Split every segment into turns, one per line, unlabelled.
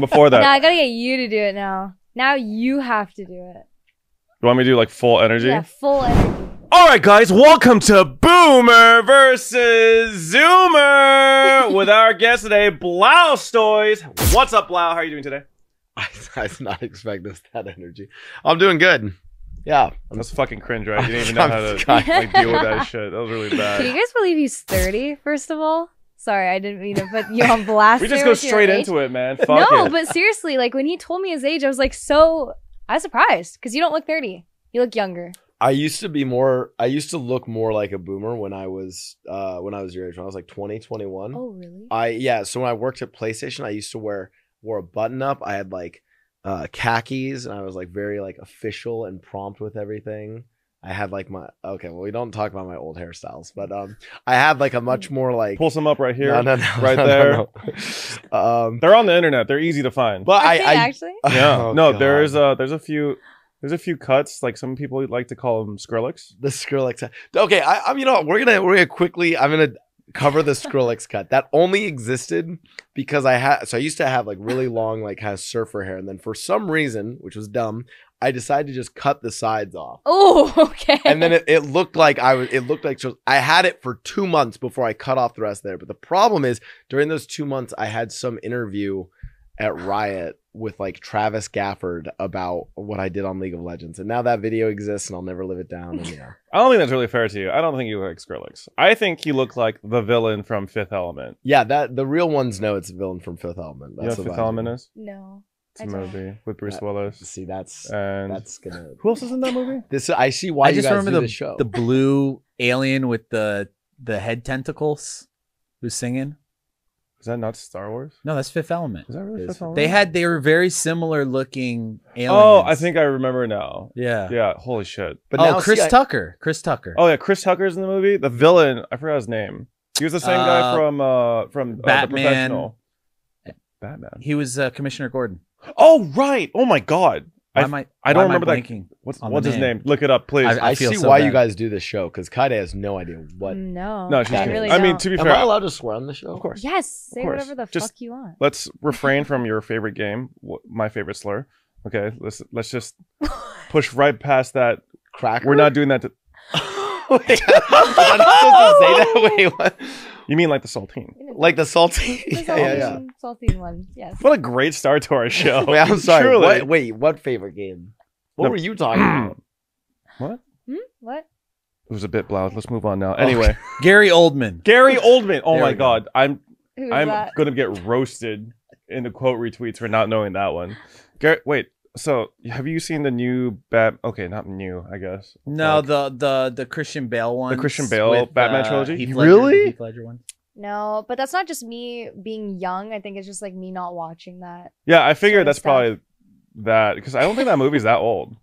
before that.
Now I gotta get you to do it now. Now you have to do it.
You want me to do like full energy?
Yeah, full energy.
All right, guys, welcome to Boomer versus Zoomer with our guest today, Blaustoise. What's up, Blau? How are you doing today?
I did not expect that energy. I'm doing good. Yeah.
That's fucking cringe, right? You didn't even know how to like, deal with that shit. That was really bad.
Can you guys believe he's 30, first of all? Sorry, I didn't mean to put you on blast.
We just go straight into it, man. Fuck
no,
it.
but seriously, like when he told me his age, I was like I was surprised because you don't look 30. You look younger.
I used to look more like a boomer when I was your age, when I was like 20, 21.
Oh, really?
Yeah, so when I worked at PlayStation, I used to wore a button up. I had like khakis, and I was like very like official and prompt with everything. I had like we don't talk about my old hairstyles, but I had like a much more like
pull some up right here.
No,
right there. No. They're on the internet. They're easy to find.
But I
actually
yeah.
Oh,
no,
God.
there's a few cuts, like some people like to call them Skrillex.
The Skrillex. Okay, I'm you know what, we're gonna quickly. I'm gonna cover the Skrillex cut that only existed because I used to have like really long like kind of surfer hair, and then for some reason, which was dumb, I decided to just cut the sides off.
Oh, okay.
And then it looked like I had it for 2 months before I cut off the rest there. But the problem is during those 2 months, I had some interview at Riot with like Travis Gafford about what I did on League of Legends. And now that video exists and I'll never live it down. And yeah.
I don't think that's really fair to you. I don't think you look like Skrillex. I think you look like the villain from Fifth Element.
Yeah, that the real ones know it's a villain from Fifth Element.
That's what Fifth Element is?
No.
It's a movie with Bruce Willis.
See, that's
gonna. Who else is in that movie?
I see why
I
you
just
guys
remember
do the show.
the blue alien with the head tentacles who's singing.
Is that not Star Wars?
No, that's Fifth Element.
Is that really Fifth Element?
They were very similar looking aliens.
Oh, I think I remember now.
Yeah.
Yeah. Holy shit.
But now,
Chris Tucker.
Oh yeah, Chris Tucker's in the movie. The villain, I forgot his name. He was the same guy from
Batman.
The Professional. Batman.
He was Commissioner Gordon.
Oh right. Oh my God. I don't remember
that.
What's his name? Look it up, please.
I see
so
why
bad.
you guys do this show because Kyedae has no idea what.
No,
she's kidding.
really
I mean, to be
Am
fair,
I allowed to swear on the show?
Of course.
Yes, say
course.
whatever the
Just
fuck you want.
Let's refrain from your favorite game, my favorite slur. Okay, let's just push right past that.
Cracker.
We're not doing that to.
Wait, I'm not supposed to say that. Wait, what?
You mean like the saltine?
Like the salty?
The saltine one. Yes.
What a great start to our show.
Wait, I'm sorry.
Truly.
What favorite game? What were you talking about?
What?
What?
It was a bit loud. Let's move on now. Anyway,
Gary Oldman.
Gary Oldman. Oh
There
my
we go.
God, I'm
that?
gonna get roasted in the quote retweets for not knowing that one. Gary, wait. So have you seen the new Okay, not new, I guess.
No,
Like,
the Christian Bale one.
The Christian Bale Batman trilogy?
Heath
Really?
Heath Ledger one.
No, but that's not just me being young. I think it's just like me not watching that.
Yeah, I figured
sort of
that's
stuff.
probably that because I don't think that movie's that old.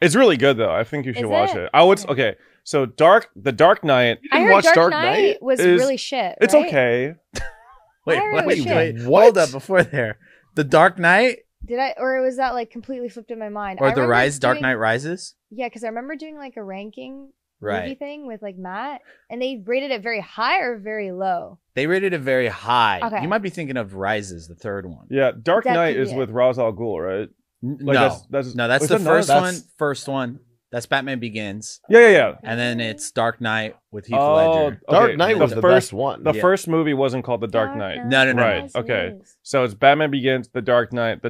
It's really good though. I think you should
Is
watch
it?
it. I would. Okay, so The Dark Knight.
I
didn't
heard
watch
Dark
Dark
Knight
Knight?
was
Is-
really shit.
It's
right?
okay.
Wait,
I heard
wait,
it was
wait.
shit.
What?
Hold up before there. The Dark Knight
Did I, or was that like completely flipped in my mind?
or
I
the
remember
Dark
doing-
Knight Rises?
Yeah, because I remember doing like a ranking movie
Right.
thing with like Matt, and they rated it very high or very low.
They rated it very high.
Okay.
You might be thinking of Rises, the third one.
Yeah, Dark
That
Knight
could
is
be
with
it.
Ra's al Ghul, right? Like,
no,
that's
no, that's
is
the
that not-
first
that's-
one. First one. That's Batman Begins,
Yeah.
and then it's Dark Knight with Heath
Oh,
Ledger.
Dark
okay,
Knight was the best one.
The
Yeah.
first movie wasn't called The Dark Knight.
No.
Right.
Yes,
Okay.
it is.
So it's Batman Begins, The Dark Knight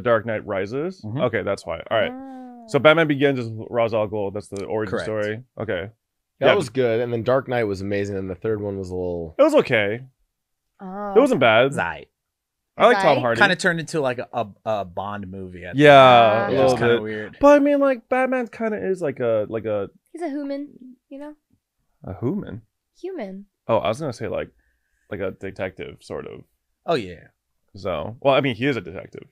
Rises.
Mhm.
Okay, that's why. All right.
Ah.
So Batman Begins is Ra's al Ghul. That's the origin
Correct.
story. Okay.
That
Yeah.
was good, and then Dark Knight was amazing, and the third one was a little.
It was okay.
Oh.
It wasn't bad.
Zai.
I like Tom
Right?
Hardy.
Kind of turned into like a Bond movie.
Yeah,
Ah.
a
It
little
was kind
bit.
of weird.
But I mean, like Batman kind of is like a
He's a human, you know,
human.
human.
Oh, I was gonna say like a detective sort of.
Oh yeah.
So, well, I mean, he is a detective.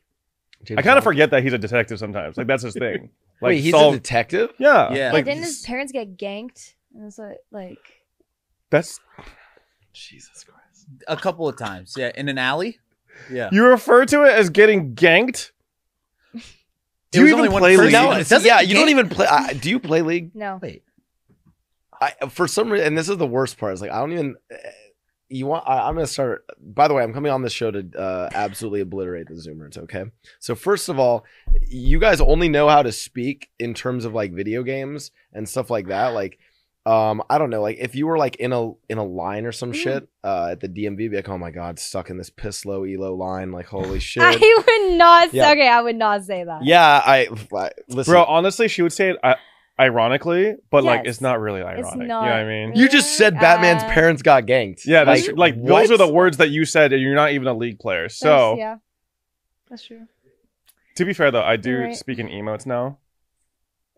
James
I kind of
Bond.
forget that he's a detective sometimes. Like that's his thing. Like
Wait, he's
solve-
a detective?
Yeah.
Yeah.
Like
didn't his parents get ganked? And it's like
that's.
Jesus Christ.
A couple of times. Yeah, in an alley. Yeah.
You refer to it as getting ganked? Do
It was
you
only
even
one
play
person.
League?
No,
No,
it doesn't
yeah, you don't
game-
even play. Do you play League?
no.
Wait.
For some reason, and this is the worst part. Is like I don't even. you want? I'm gonna start. By the way, I'm coming on this show to absolutely obliterate the Zoomers. Okay. So first of all, you guys only know how to speak in terms of like video games and stuff like that. Like, I don't know. Like if you were like in a line or some shit at the DMV, be like, oh my god, stuck in this piss low elo line. Like holy shit.
I would not.
Yeah.
Okay, I would not say that.
Yeah, I listen.
Bro, honestly, she would say it ironically, but like
Yes.
it's not really ironic.
It's
You
not.
know what I mean?
You just said Batman's parents got ganked.
Yeah, that's like
what?
those are the words that you said, and you're not even a League player. So
Yeah, that's true.
to be fair though, I do
You're right.
speak in emotes now.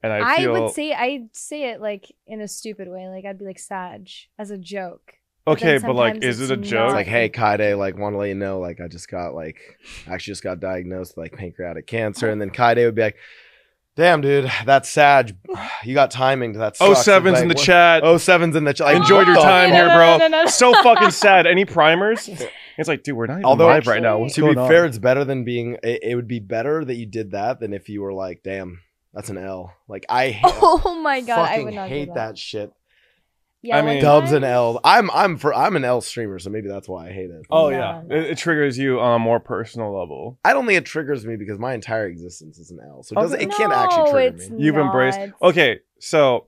And I feel
I'd say it like in a stupid way. Like I'd be like Sag as a joke.
okay,
then
but like
sometimes
is it a
it's
joke?
It's
not.
like, hey, Kyedae, like, want to let you know, like, I actually just got diagnosed with like pancreatic cancer, and then Kyedae would be like, damn, dude, that's sad. You got timing. That sucks.
07's in the chat.
07's in the chat. Like,
Enjoyed your
what the
time
fuck?
here, bro.
No.
So fucking sad. Any primers? It's like, dude, we're not even
Although
live right now. What's
To
going
be
on?
fair, it's better than being. It would be better that you did that than if you were like, damn, that's an L. Like I
Oh my god, I
fucking
would not
hate
do
that shit.
Yeah,
I
one
mean-
Dubs
time-
and L. I'm an L streamer, so maybe that's why I hate it.
Oh
No,
yeah,
no.
it triggers you on a more personal level.
I don't think it triggers me because my entire existence is an L, so it
Okay.
doesn't. It can't actually trigger
it's
me.
You've embraced.
not.
Okay, so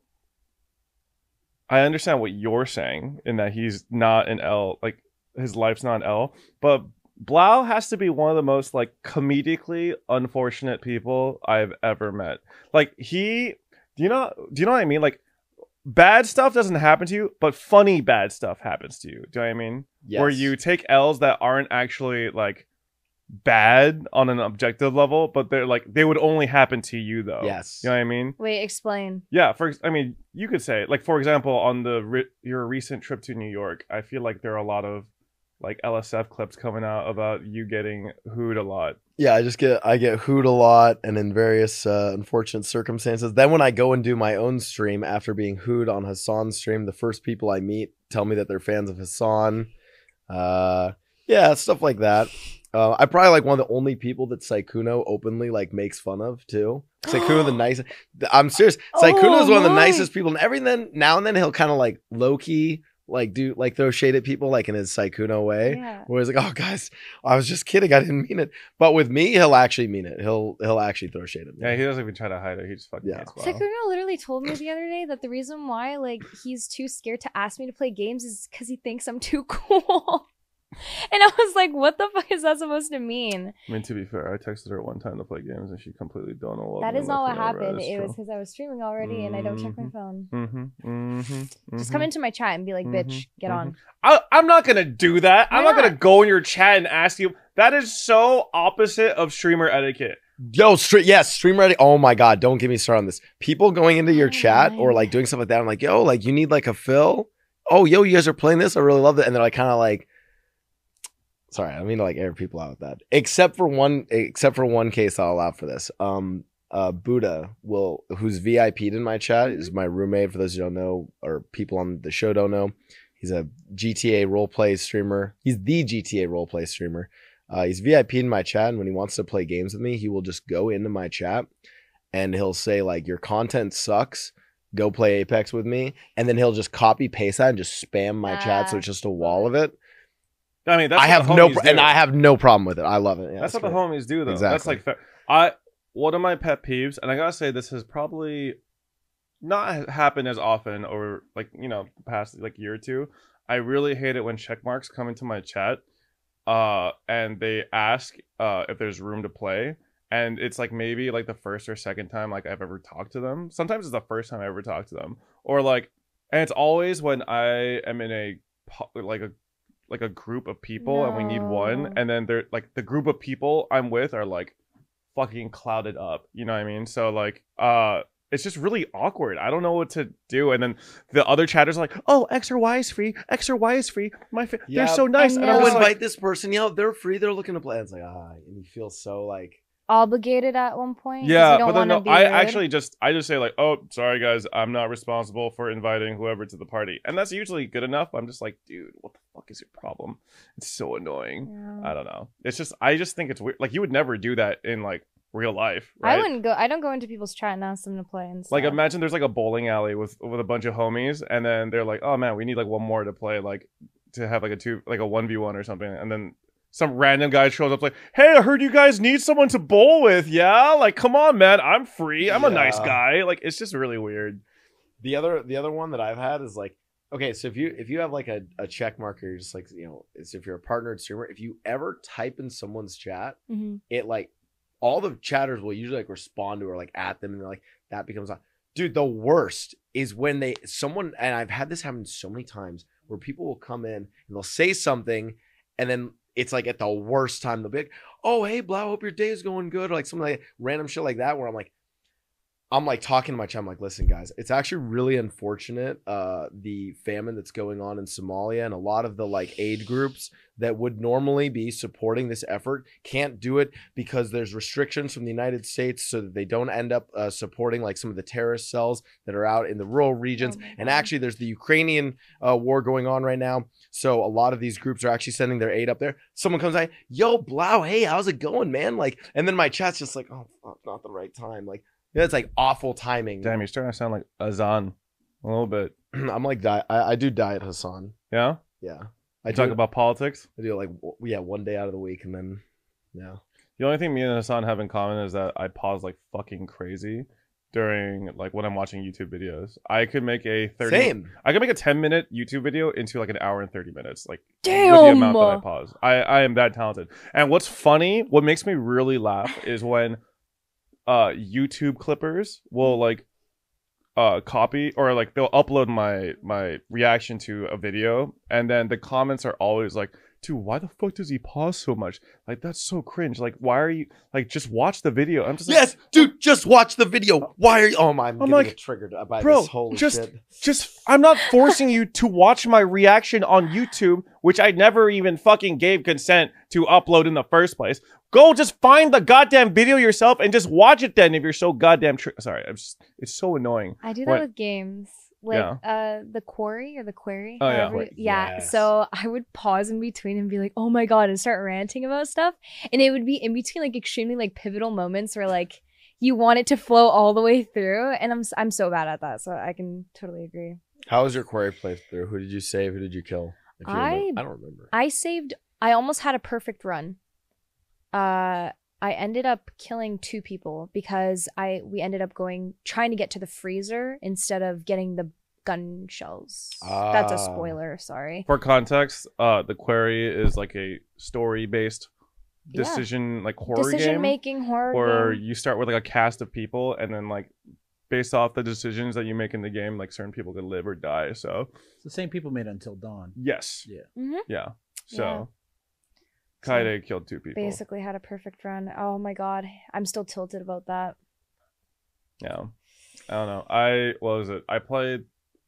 I understand what you're saying in that he's not an L, like his life's not an L, but Blau has to be one of the most like comedically unfortunate people I've ever met. Like do you know what I mean? Like bad stuff doesn't happen to you, but funny bad stuff happens to you. Do you know what I mean?
Yes.
Where you take L's that aren't actually like bad on an objective level, but they're like they would only happen to you though.
Yes.
You know what I mean?
Wait, explain.
Yeah, I mean, you could say like for example on your recent trip to New York, I feel like there are a lot of like LSF clips coming out about you getting hooed a lot.
Yeah, I get hooed a lot and in various unfortunate circumstances. Then when I go and do my own stream after being hooed on Hassan's stream, the first people I meet tell me that they're fans of Hassan. Yeah, stuff like that. I'm probably like one of the only people that Saikuno openly like makes fun of too. Saikuno the nicest. I'm serious. Saikuno is one of the
my.
nicest people, and every now and then he'll kind of like low key like throw shade at people like in his Saikuno way.
Yeah.
Where he's like, "Oh guys, I was just kidding. I didn't mean it." But with me, he'll actually mean it. He'll actually throw shade at me.
Yeah, he doesn't even try to hide it. He just fucking
Yeah.
hates Blau.
Sakuno literally told me the other day that the reason why like he's too scared to ask me to play games is because he thinks I'm too cool. And I was like, what the fuck is that supposed to mean?
I mean, to be fair, I texted her one time to play games and she completely don't know what.
That is not what happened. It was because I was streaming already and I don't check my phone. Just come into my chat and be like, bitch, get on.
I'm not gonna do that.
Why
I'm not gonna
not?
go in your chat and ask you. That is so opposite of streamer etiquette.
Yo, stream ready. Oh my god, don't get me started on this. People going into your
Oh
chat
my.
or like doing stuff like that. I'm like, yo, like you need like a fill. Oh, yo, you guys are playing this. I really love it. And they're like kind of like, sorry, I don't mean to like air people out with that. Except for one case, I'll allow for this. Buddha who's VIP'd in my chat is my roommate. For those who don't know, or people on the show don't know, he's a GTA roleplay streamer. He's the GTA roleplay streamer. He's VIP'd in my chat, and when he wants to play games with me, he will just go into my chat and he'll say like, your content sucks. Go play Apex with me. And then he'll just copy paste that and just spam my chat. So it's just a wall of it.
I mean, that's
I
what
have
the
no,
homies do.
and I have no problem with it. I love it. Yeah,
that's what
great.
the homies do, though.
Exactly.
That's like fair. One of my pet peeves, and I gotta say, this has probably not happened as often over like the past like year or two. I really hate it when check marks come into my chat, and they ask if there's room to play, and it's like maybe like the first or second time like I've ever talked to them. Sometimes it's the first time I ever talked to them, or like, and it's always when I am in a group of people and we need one,
No.
and then they're like the group of people I'm with are like fucking clouded up, you know what I mean? So like it's just really awkward. I don't know what to do, and then the other chatters are like, oh, X or Y is free, X or Y is free,
Yeah.
they're so nice,
I
and
know.
I'm
Oh,
just
invite
like,
this person. You know, they're free. They're looking to play. It's like, and you feel so like,
Obligated at one point. 'cause
yeah,
you don't
but then
wanna
no,
be
I
rude.
actually just say like, oh, sorry guys, I'm not responsible for inviting whoever to the party, and that's usually good enough. I'm just like, dude, what the fuck is your problem? It's so annoying.
Yeah.
I don't know. It's just I just think it's weird. Like you would never do that in like real life, right?
I don't go into people's chat and ask them to play and stuff.
Like imagine there's like a bowling alley with a bunch of homies, and then they're like, oh man, we need like one more to play like to have like a 1v1 or something, and then some random guy shows up like, hey, I heard you guys need someone to bowl with. Yeah, like, come on, man, I'm free. I'm a nice guy. Like, it's just really weird.
The other one that I've had is like, okay, so if you have like a check marker, you're just like, you know, it's if you're a partnered streamer, if you ever type in someone's chat, it like all the chatters will usually like respond to or like at them, and they're like, that becomes on. Dude, the worst is when and I've had this happen so many times where people will come in and they'll say something, and then it's like at the worst time they'll be like, oh, hey, Blau, hope your day is going good, or like something like random shit like that, where I'm like talking to my chat. I'm like, listen, guys, it's actually really unfortunate, the famine that's going on in Somalia, and a lot of the like aid groups that would normally be supporting this effort can't do it because there's restrictions from the United States, so that they don't end up supporting like some of the terrorist cells that are out in the rural regions. And actually, there's the Ukrainian war going on right now, so a lot of these groups are actually sending their aid up there. Someone comes like, yo, Blau, hey, how's it going, man? Like, and then my chat's just like, oh, fuck, not the right time. Like, that's like awful timing.
Damn, you're starting to sound like Azan a little bit.
I'm like, I do diet Hassan.
Yeah?
Yeah.
I talk about politics?
I do it like, yeah, one day out of the week, and then, yeah.
The only thing me and Hassan have in common is that I pause like fucking crazy during like when I'm watching YouTube videos. I could make a 10-minute YouTube video into like an hour and 30 minutes. Like,
damn,
with the amount that I pause. I am that talented. And what's funny, what makes me really laugh is when YouTube clippers will like copy or like they'll upload my reaction to a video, and then the comments are always like, dude, why the fuck does he pause so much? Like, that's so cringe. Like, why are you like, just watch the video? I'm just like,
yes, dude, just watch the video. Why are you? Oh my, I'm like, get triggered by
bro,
this whole
shit.
Just
I'm not forcing you to watch my reaction on YouTube, which I never even fucking gave consent to upload in the first place. Go just find the goddamn video yourself and just watch it then if you're so goddamn sorry, it's so annoying.
I do that with games. Like the Quarry or the Query.
Oh, yeah.
Yeah.
Yes.
So I would pause in between and be like, oh my God, and start ranting about stuff. And it would be in between like extremely like pivotal moments where like you want it to flow all the way through. And I'm so bad at that. So I can totally agree.
How was your Quarry playthrough? Who did you save? Who did you kill? I don't remember.
I almost had a perfect run. I ended up killing 2 people because we ended up trying to get to the freezer instead of getting the gun shells. That's a spoiler, sorry.
For context, the Quarry is like a story-based decision like horror
decision-making horror
where
game.
You start with like a cast of people, and then like based off the decisions that you make in the game, like certain people could live or die. So
it's the same people made Until Dawn.
Yes.
Yeah.
Yeah. So Kyedae killed 2 people.
Basically had a perfect run. Oh my God. I'm still tilted about that.
Yeah. I don't know. What was it? I played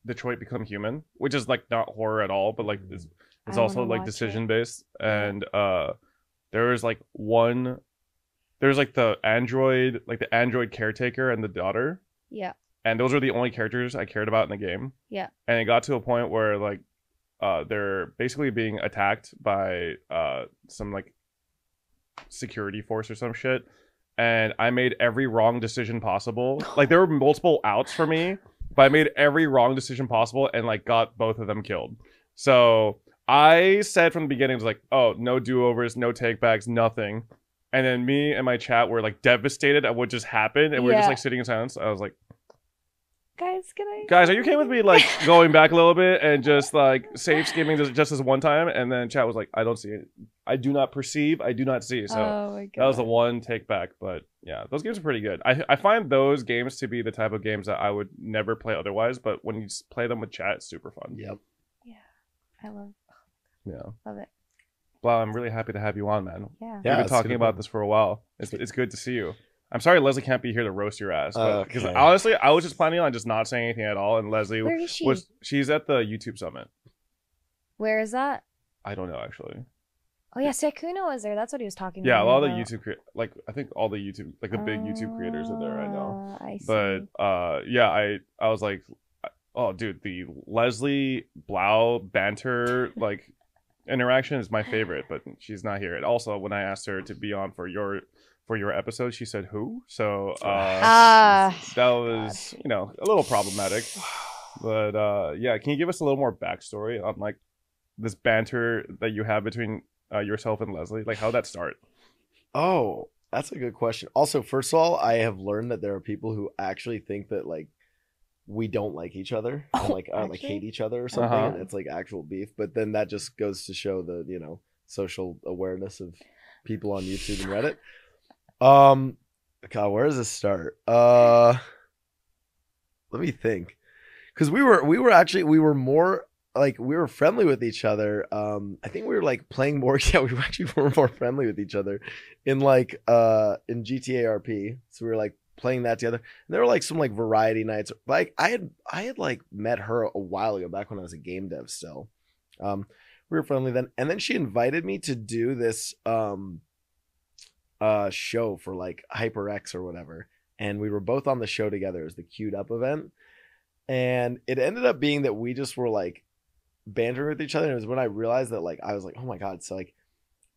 Detroit Become Human, which is like not horror at all, but like it's also like decision based. And there's like the android caretaker and the daughter.
Yeah.
And those are the only characters I cared about in the game.
Yeah.
And it got to a point where like they're basically being attacked by some like security force or some shit, and I made every wrong decision possible. Like there were multiple outs for me, but I made every wrong decision possible and like got both of them killed. So I said from the beginning, it was like, oh, no do-overs, no take-backs, nothing. And then me and my chat were like devastated at what just happened, and we were just like sitting in silence. I was like, Guys, are you okay with me like going back a little bit and just like save skimming just as one time? And then chat was like, I don't see it. I do not perceive. I do not see. So that was the one take back. But yeah, those games are pretty good. I find those games to be the type of games that I would never play otherwise. But when you play them with chat, it's super fun.
Yep.
Yeah, I love.
Yeah.
Love it.
Wow, I'm really happy to have you on, man.
Yeah.
We've been talking about this for a while. It's good to see you. I'm sorry Leslie can't be here to roast your ass. Because honestly, I was just planning on just not saying anything at all. And Leslie
Where is she?
She's at the YouTube Summit.
Where is that?
I don't know, actually.
Oh, yeah, Sekuno was there. That's what he was talking about.
Yeah, a lot of the YouTube, I think all the YouTube, like the big YouTube creators are there right now.
I see.
But yeah, I was like, oh, dude, the Leslie Blau banter, like, interaction is my favorite, but she's not here. And also, when I asked her to be on for your episode, she said who? So that was a little problematic. But yeah, can you give us a little more backstory on like this banter that you have between yourself and Leslie? Like, how'd that start?
Oh, that's a good question. Also, first of all, I have learned that there are people who actually think that like we don't like each other, and, like like hate each other or something, and it's like actual beef. But then that just goes to show the social awareness of people on YouTube and Reddit. God, where does this start? Let me think, because we were more like we were friendly with each other. I think we were like playing more. Yeah, we were more friendly with each other in like in GTA RP. So we were like playing that together. And there were like some like variety nights. Like I had like met her a while ago, back when I was a game dev still. We were friendly then, and then she invited me to do this show for like HyperX or whatever. And we were both on the show together. It was the Queued Up event. And it ended up being that we just were like bantering with each other. And it was when I realized that like I was like, oh my God, so like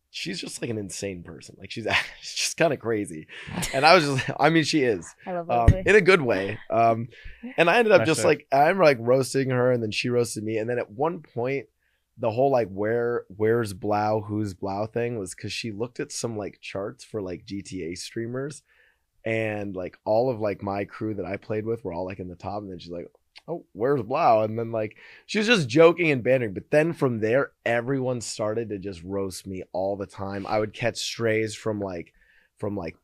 she's just like an insane person. Like she's just kind of crazy. And I was just, I mean, she is
I love Leslie.
in a good way. And I ended up
Nice
just
shit.
like, I remember like roasting her, and then she roasted me. And then at one point, the whole like where's Blau, who's Blau thing was because she looked at some like charts for like GTA streamers, and like all of like my crew that I played with were all like in the top. And then she's like, oh, where's Blau? And then like she was just joking and bantering. But then from there, everyone started to just roast me all the time. I would catch strays from like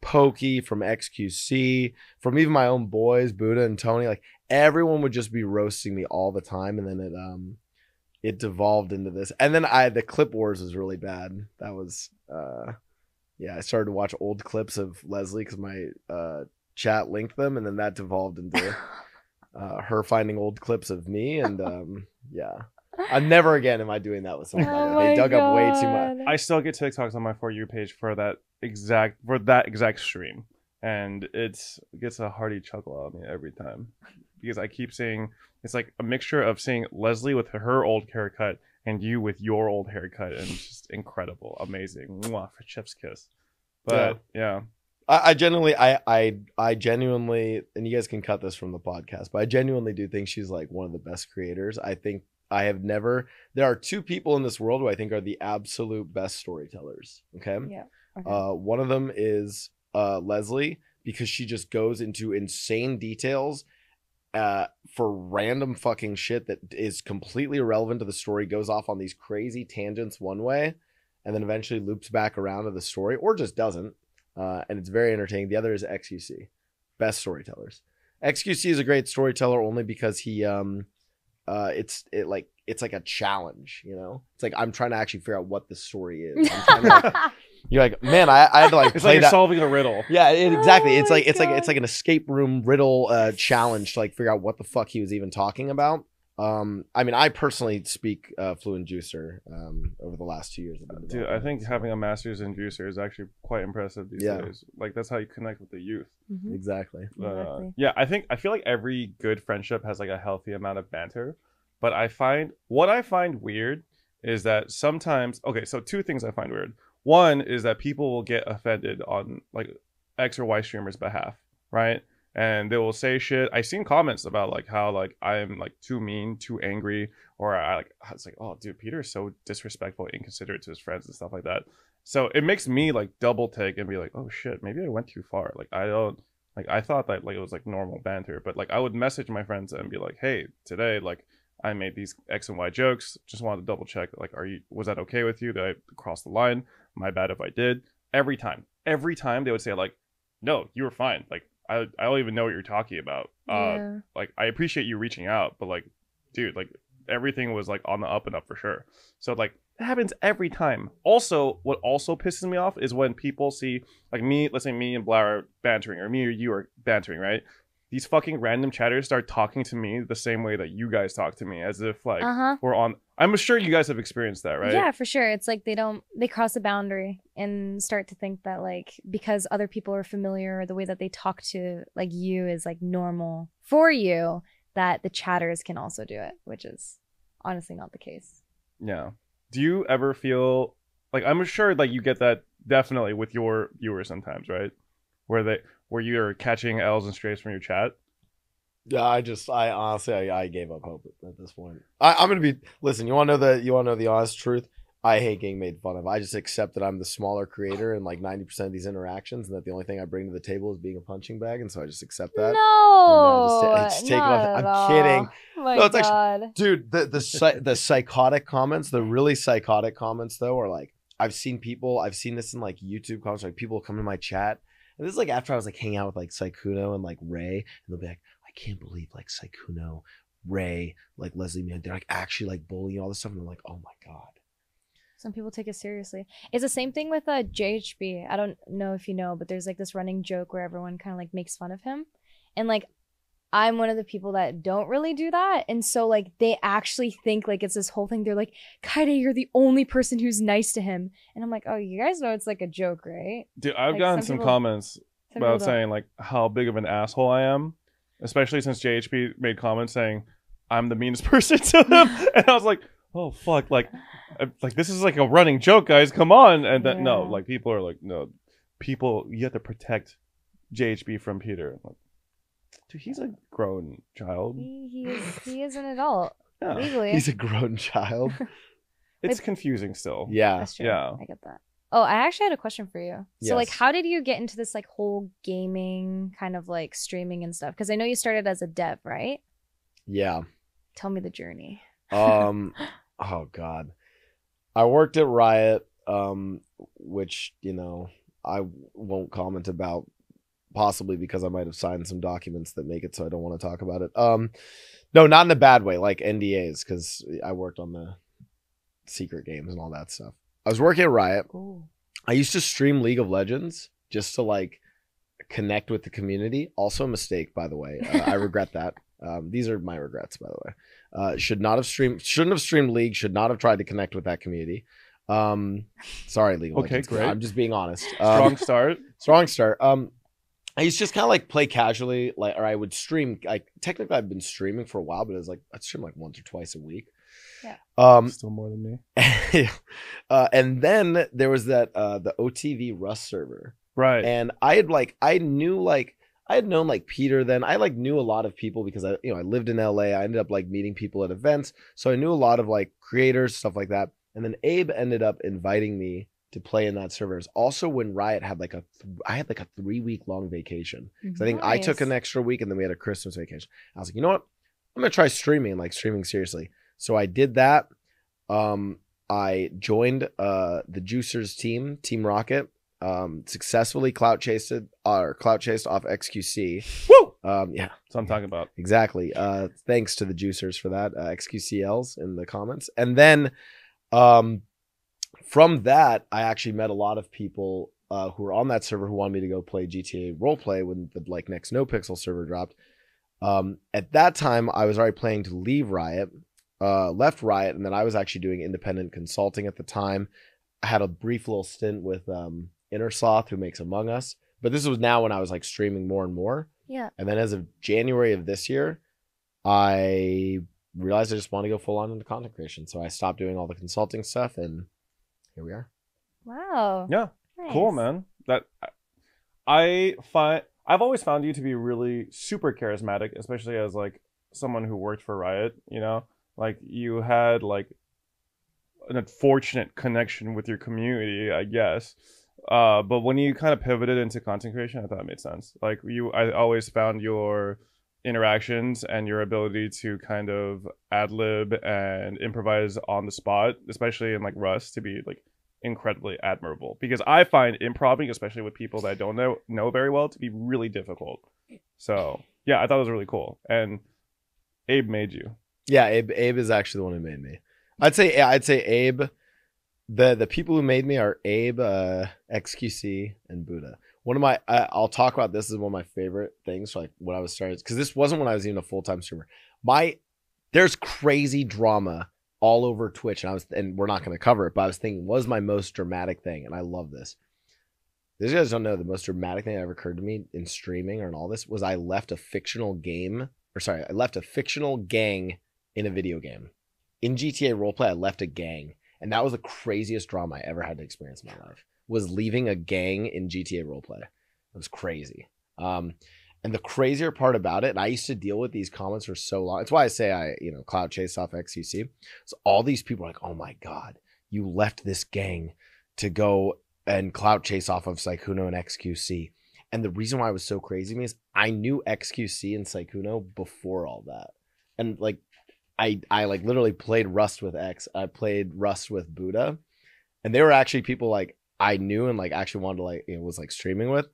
Pokey, from XQC, from even my own boys, Buddha and Tony. Like everyone would just be roasting me all the time. And then it devolved into this. And then the clip wars was really bad. That was I started to watch old clips of Leslie because my chat linked them, and then that devolved into her finding old clips of me. And I'm never again am I doing that with someone.
Oh
They
my
dug up way too much.
God.
I still get TikToks on my For You page for that exact stream, and it gets a hearty chuckle out of me every time, because I keep seeing it's like a mixture of seeing Leslie with her old haircut and you with your old haircut, and it's just incredible, amazing. Mwah, for chef's kiss. But yeah.
I genuinely, and you guys can cut this from the podcast, but I genuinely do think she's like one of the best creators. I think there are two people in this world who I think are the absolute best storytellers. Okay.
Yeah. Okay.
One of them is Leslie, because she just goes into insane details for random fucking shit that is completely irrelevant to the story, goes off on these crazy tangents one way, and then eventually loops back around to the story, or just doesn't. And it's very entertaining. The other is XQC, best storytellers. XQC is a great storyteller only because he it's like a challenge, it's like I'm trying to actually figure out what the story is. I'm trying to, you're like, man, I had to like
It's
play
like
that.
solving a riddle.
Yeah, exactly.
Oh
It's
my
like
God.
it's like an escape room riddle challenge to like figure out what the fuck he was even talking about. I mean, I personally speak fluent juicer over the last 2 years.
Dude, I think having a master's in juicer is actually quite impressive these days. Like, that's how you connect with the youth.
Mhm.
Exactly.
Exactly.
Yeah, I feel like every good friendship has like a healthy amount of banter, but what I find weird is that sometimes, okay, so two things I find weird. One is that people will get offended on like X or Y streamers' behalf, right? And they will say shit. I've seen comments about like how like I'm like too mean, too angry, or it's like, oh dude, Peter is so disrespectful, inconsiderate to his friends and stuff like that. So it makes me like double take and be like, oh shit, maybe I went too far. Like I thought that like it was like normal banter, but like I would message my friends and be like, hey, today like I made these X and Y jokes. Just wanted to double check. Like, was that okay with you? Did I cross the line? My bad if I did. Every time they would say like, no, you were fine. Like, I don't even know what you're talking about.
Yeah.
Like, I appreciate you reaching out, but like, dude, like everything was like on the up and up for sure. So like that happens every time. Also, what also pisses me off is when people see like me, let's say me and Blau are bantering, or me or you are bantering, right? These fucking random chatters start talking to me the same way that you guys talk to me, as if like we're on. I'm sure you guys have experienced that, right?
Yeah, for sure. It's like they cross a boundary and start to think that like because other people are familiar, or the way that they talk to like you is like normal for you, that the chatters can also do it, which is honestly not the case.
Yeah. Do you ever feel like, I'm sure like you get that definitely with your viewers sometimes, right? Where you're catching L's and strays from your chat.
Yeah, I honestly, I gave up hope at this point. I'm gonna be. Listen, you want to know the honest truth? I hate getting made fun of. I just accept that I'm the smaller creator in like 90% of these interactions, and that the only thing I bring to the table is being a punching bag, and so I just accept that.
No,
I just take it
not
off.
at
I'm
all.
kidding.
Oh my
No, it's
God.
Dude, the psychotic comments, the really psychotic comments though, are like I've seen this in like YouTube comments, like people come to my chat, and this is like after I was like hanging out with like Saikuno and like Ray, and they'll be like, I can't believe like Saikuno, Ray, like Leslie Man, they're like actually like bullying all this stuff, and I'm like, oh my God.
Some people take it seriously. It's the same thing with JhB. I don't know if you know, but there's like this running joke where everyone kind of like makes fun of him. And like, I'm one of the people that don't really do that. And so like, they actually think like it's this whole thing. They're like, Kyedae, you're the only person who's nice to him. And I'm like, oh, you guys know it's like a joke, right?
Dude, I've
Like,
gotten some comments
some
about
people don't.
saying like how big of an asshole I am, especially since JhB made comments saying I'm the meanest person to them. And I was like, oh fuck, like this is like a running joke, guys, come on. And then no,
Yeah.
like people are like, no, people, you have to protect JhB from Peter. I'm like, dude, he's a grown child.
He is an adult
Yeah.
legally.
He's a grown child.
It's confusing still.
Yeah.
That's true.
Yeah.
I get that. Oh, I actually had a question for you. So like,
Yes.
how did you get into this like whole gaming kind of like streaming and stuff? Because I know you started as a dev, right?
Yeah.
Tell me the journey.
Oh God. I worked at Riot, which, you know, I won't comment about, possibly because I might have signed some documents that make it so I don't want to talk about it. No, not in a bad way, like NDAs, because I worked on the secret games and all that stuff. I was working at Riot.
Ooh.
I used to stream League of Legends just to like connect with the community. Also a mistake, by the way. I regret that. These are my regrets, by the way. Shouldn't have streamed League, should not have tried to connect with that community. Sorry, League of
Okay,
Legends.
great.
I'm just being honest.
Strong start.
Strong start. I used to just kind of like play casually, like, or I would stream. Like technically, I've been streaming for a while, but it was like I'd stream like once or twice a week.
Yeah.
Still more than me.
And then there was that the OTV Rust server,
Right.
and I had known like Peter then. I like knew a lot of people because I lived in LA. I ended up like meeting people at events, so I knew a lot of like creators, stuff like that. And then Abe ended up inviting me to play in that server. It's also when Riot had I had like a 3-week long vacation. So I think I took an extra week, and then we had a Christmas vacation. I was like, you know what? I'm gonna try streaming seriously. So I did that. I joined the Juicers team, Team Rocket. Successfully clout chased off XQC.
Woo!
Yeah,
That's what I'm talking about.
exactly. Thanks to the Juicers for that. XQCLs in the comments. And then from that, I actually met a lot of people who were on that server who wanted me to go play GTA roleplay when the like next No Pixel server dropped. At that time, I was already planning to leave Riot, left Riot, and then I was actually doing independent consulting at the time. I had a brief little stint with Innersloth, who makes Among Us, but this was now when I was like streaming more and more.
Yeah.
And then as of January of this year, I realized I just want to go full on into content creation. So I stopped doing all the consulting stuff, and here we are.
Wow.
Yeah.
Nice.
Cool, man. That I've always found you to be really super charismatic, especially as like someone who worked for Riot, you know? Like you had like an unfortunate connection with your community, I guess. But when you kind of pivoted into content creation, I thought it made sense. Like I always found your interactions and your ability to kind of ad lib and improvise on the spot, especially in like Rust, to be like incredibly admirable. Because I find improving, especially with people that I don't know very well, to be really difficult. So yeah, I thought it was really cool. And Abe made you.
Yeah, Abe is actually the one who made me. I'd say Abe. The people who made me are Abe, XQC, and Buddha. One of my I'll talk about this is one of my favorite things. Like when I was started, because this wasn't when I was even a full-time streamer. There's crazy drama all over Twitch, and we're not going to cover it. But I was thinking, what was my most dramatic thing? And I love this. These guys don't know the most dramatic thing that ever occurred to me in streaming or in all this was I left a fictional gang in a video game. In GTA roleplay, I left a gang. And that was the craziest drama I ever had to experience in my life, was leaving a gang in GTA roleplay. It was crazy. And And the crazier part about it, and I used to deal with these comments for so long. It's why I say clout chase off XQC. So all these people are like, oh my God, you left this gang to go and clout chase off of Sykkuno and XQC. And the reason why it was so crazy to me is I knew XQC and Sykkuno before all that. And like, I like literally played Rust with X. I played Rust with Buddha. And they were actually people like I knew and like actually wanted to like, was like streaming with.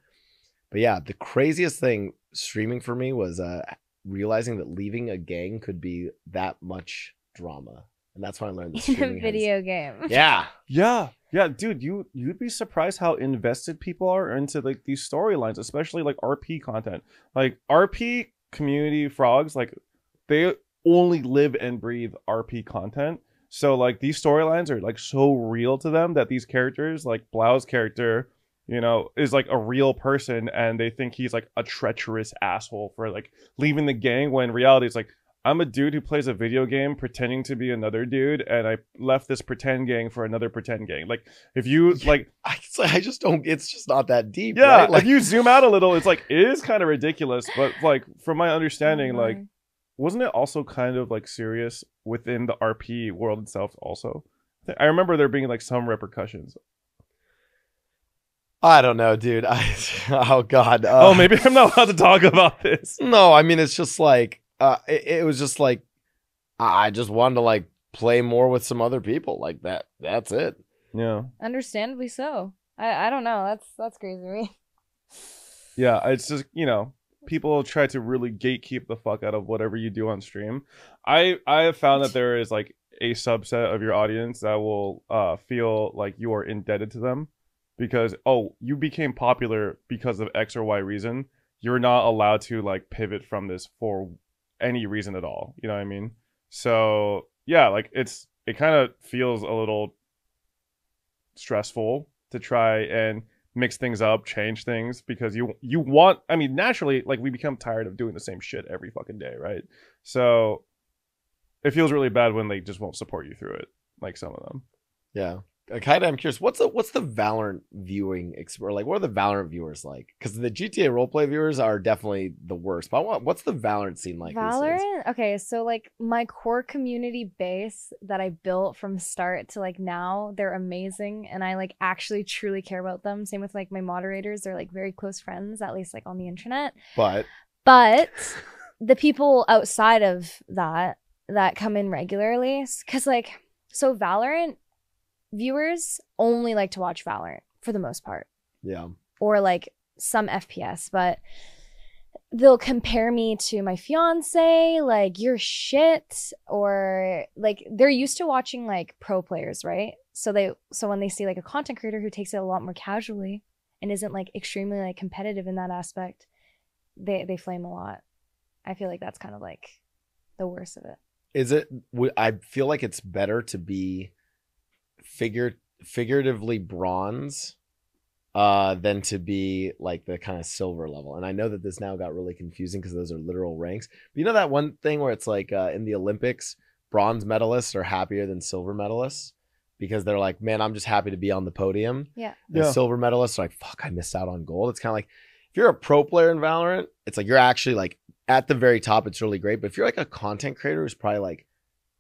But yeah, the craziest thing streaming for me was realizing that leaving a gang could be that much drama. And that's when I learned that
In
streaming
a video game.
Yeah.
Yeah, dude, you'd be surprised how invested people are into like these storylines, especially like RP content. Like RP community frogs, like they only live and breathe RP content. So like these storylines are like so real to them that these characters, like Blau's character, is like a real person, and they think he's like a treacherous asshole for like leaving the gang, when in reality it's like, I'm a dude who plays a video game pretending to be another dude, and I left this pretend gang for another pretend gang. Like, if you like,
I just don't. It's just not that deep.
Yeah,
right? Like,
if you zoom out a little, it's like it is kind of ridiculous. But like, from my understanding, like, wasn't it also kind of like serious within the RP world itself? Also, I remember there being like some repercussions.
I don't know, dude. Oh God.
Maybe I'm not allowed to talk about this.
No, I mean it's just like. It was just like I just wanted to like play more with some other people like that. That's it.
Yeah.
Understandably so. I don't know. That's crazy to me.
Yeah, it's just people try to really gatekeep the fuck out of whatever you do on stream. I have found that there is like a subset of your audience that will feel like you are indebted to them because you became popular because of X or Y reason. You're not allowed to like pivot from this for any reason at all, you know what I mean? So yeah, like it kind of feels a little stressful to try and mix things up, change things, because you want, I mean, naturally, like we become tired of doing the same shit every fucking day, right? So it feels really bad when they just won't support you through it, like some of them.
Yeah. Kyedae, I'm curious, what's the Valorant viewing experience? Like, what are the Valorant viewers like? Because the GTA roleplay viewers are definitely the worst. But what's the Valorant scene like?
Valorant? Okay, so like my core community base that I built from start to like now, they're amazing, and I like actually truly care about them. Same with like my moderators; they're like very close friends, at least like on the internet.
But
the people outside of that come in regularly, because like so Valorant viewers only like to watch Valorant for the most part.
Yeah.
Or like some FPS, but they'll compare me to my fiance, like you're shit, or like they're used to watching like pro players, right? So when they see like a content creator who takes it a lot more casually and isn't like extremely like competitive in that aspect, they flame a lot. I feel like that's kind of like the worst of it.
Is it? I feel like it's better to be figuratively bronze than to be like the kind of silver level. And I know that this now got really confusing because those are literal ranks. But you know that one thing where it's like in the Olympics, bronze medalists are happier than silver medalists because they're like, man, I'm just happy to be on the podium.
Yeah.
And silver medalists are like, fuck, I missed out on gold. It's kind of like if you're a pro player in Valorant, it's like you're actually like at the very top. It's really great. But if you're like a content creator who's probably like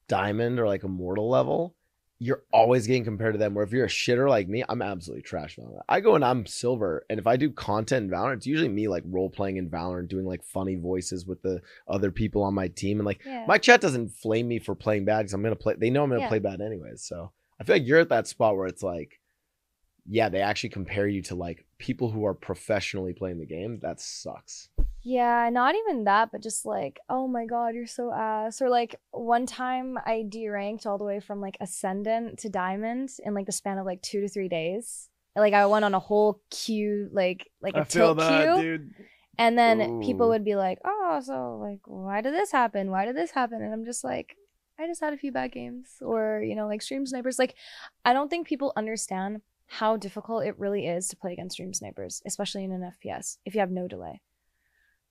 diamond or like immortal level, you're always getting compared to them. Where if you're a shitter like me, I'm absolutely trash on that. I go and I'm silver, and if I do content in Valorant, it's usually me like role playing in Valorant, doing like funny voices with the other people on my team, and like my chat doesn't flame me for playing bad because I'm gonna play. They know I'm gonna play bad anyways. So I feel like you're at that spot where it's like, yeah, they actually compare you to like people who are professionally playing the game. That sucks.
Yeah, not even that, but just like, oh my god, you're so ass. Or like one time I deranked all the way from like ascendant to diamond in like the span of like 2 to 3 days. Like I went on a whole queue, like a tilt queue. Dude. And then people would be like, oh, so like, why did this happen? Why did this happen? And I'm just like, I just had a few bad games. Or, like stream snipers. Like, I don't think people understand how difficult it really is to play against stream snipers, especially in an FPS, if you have no delay.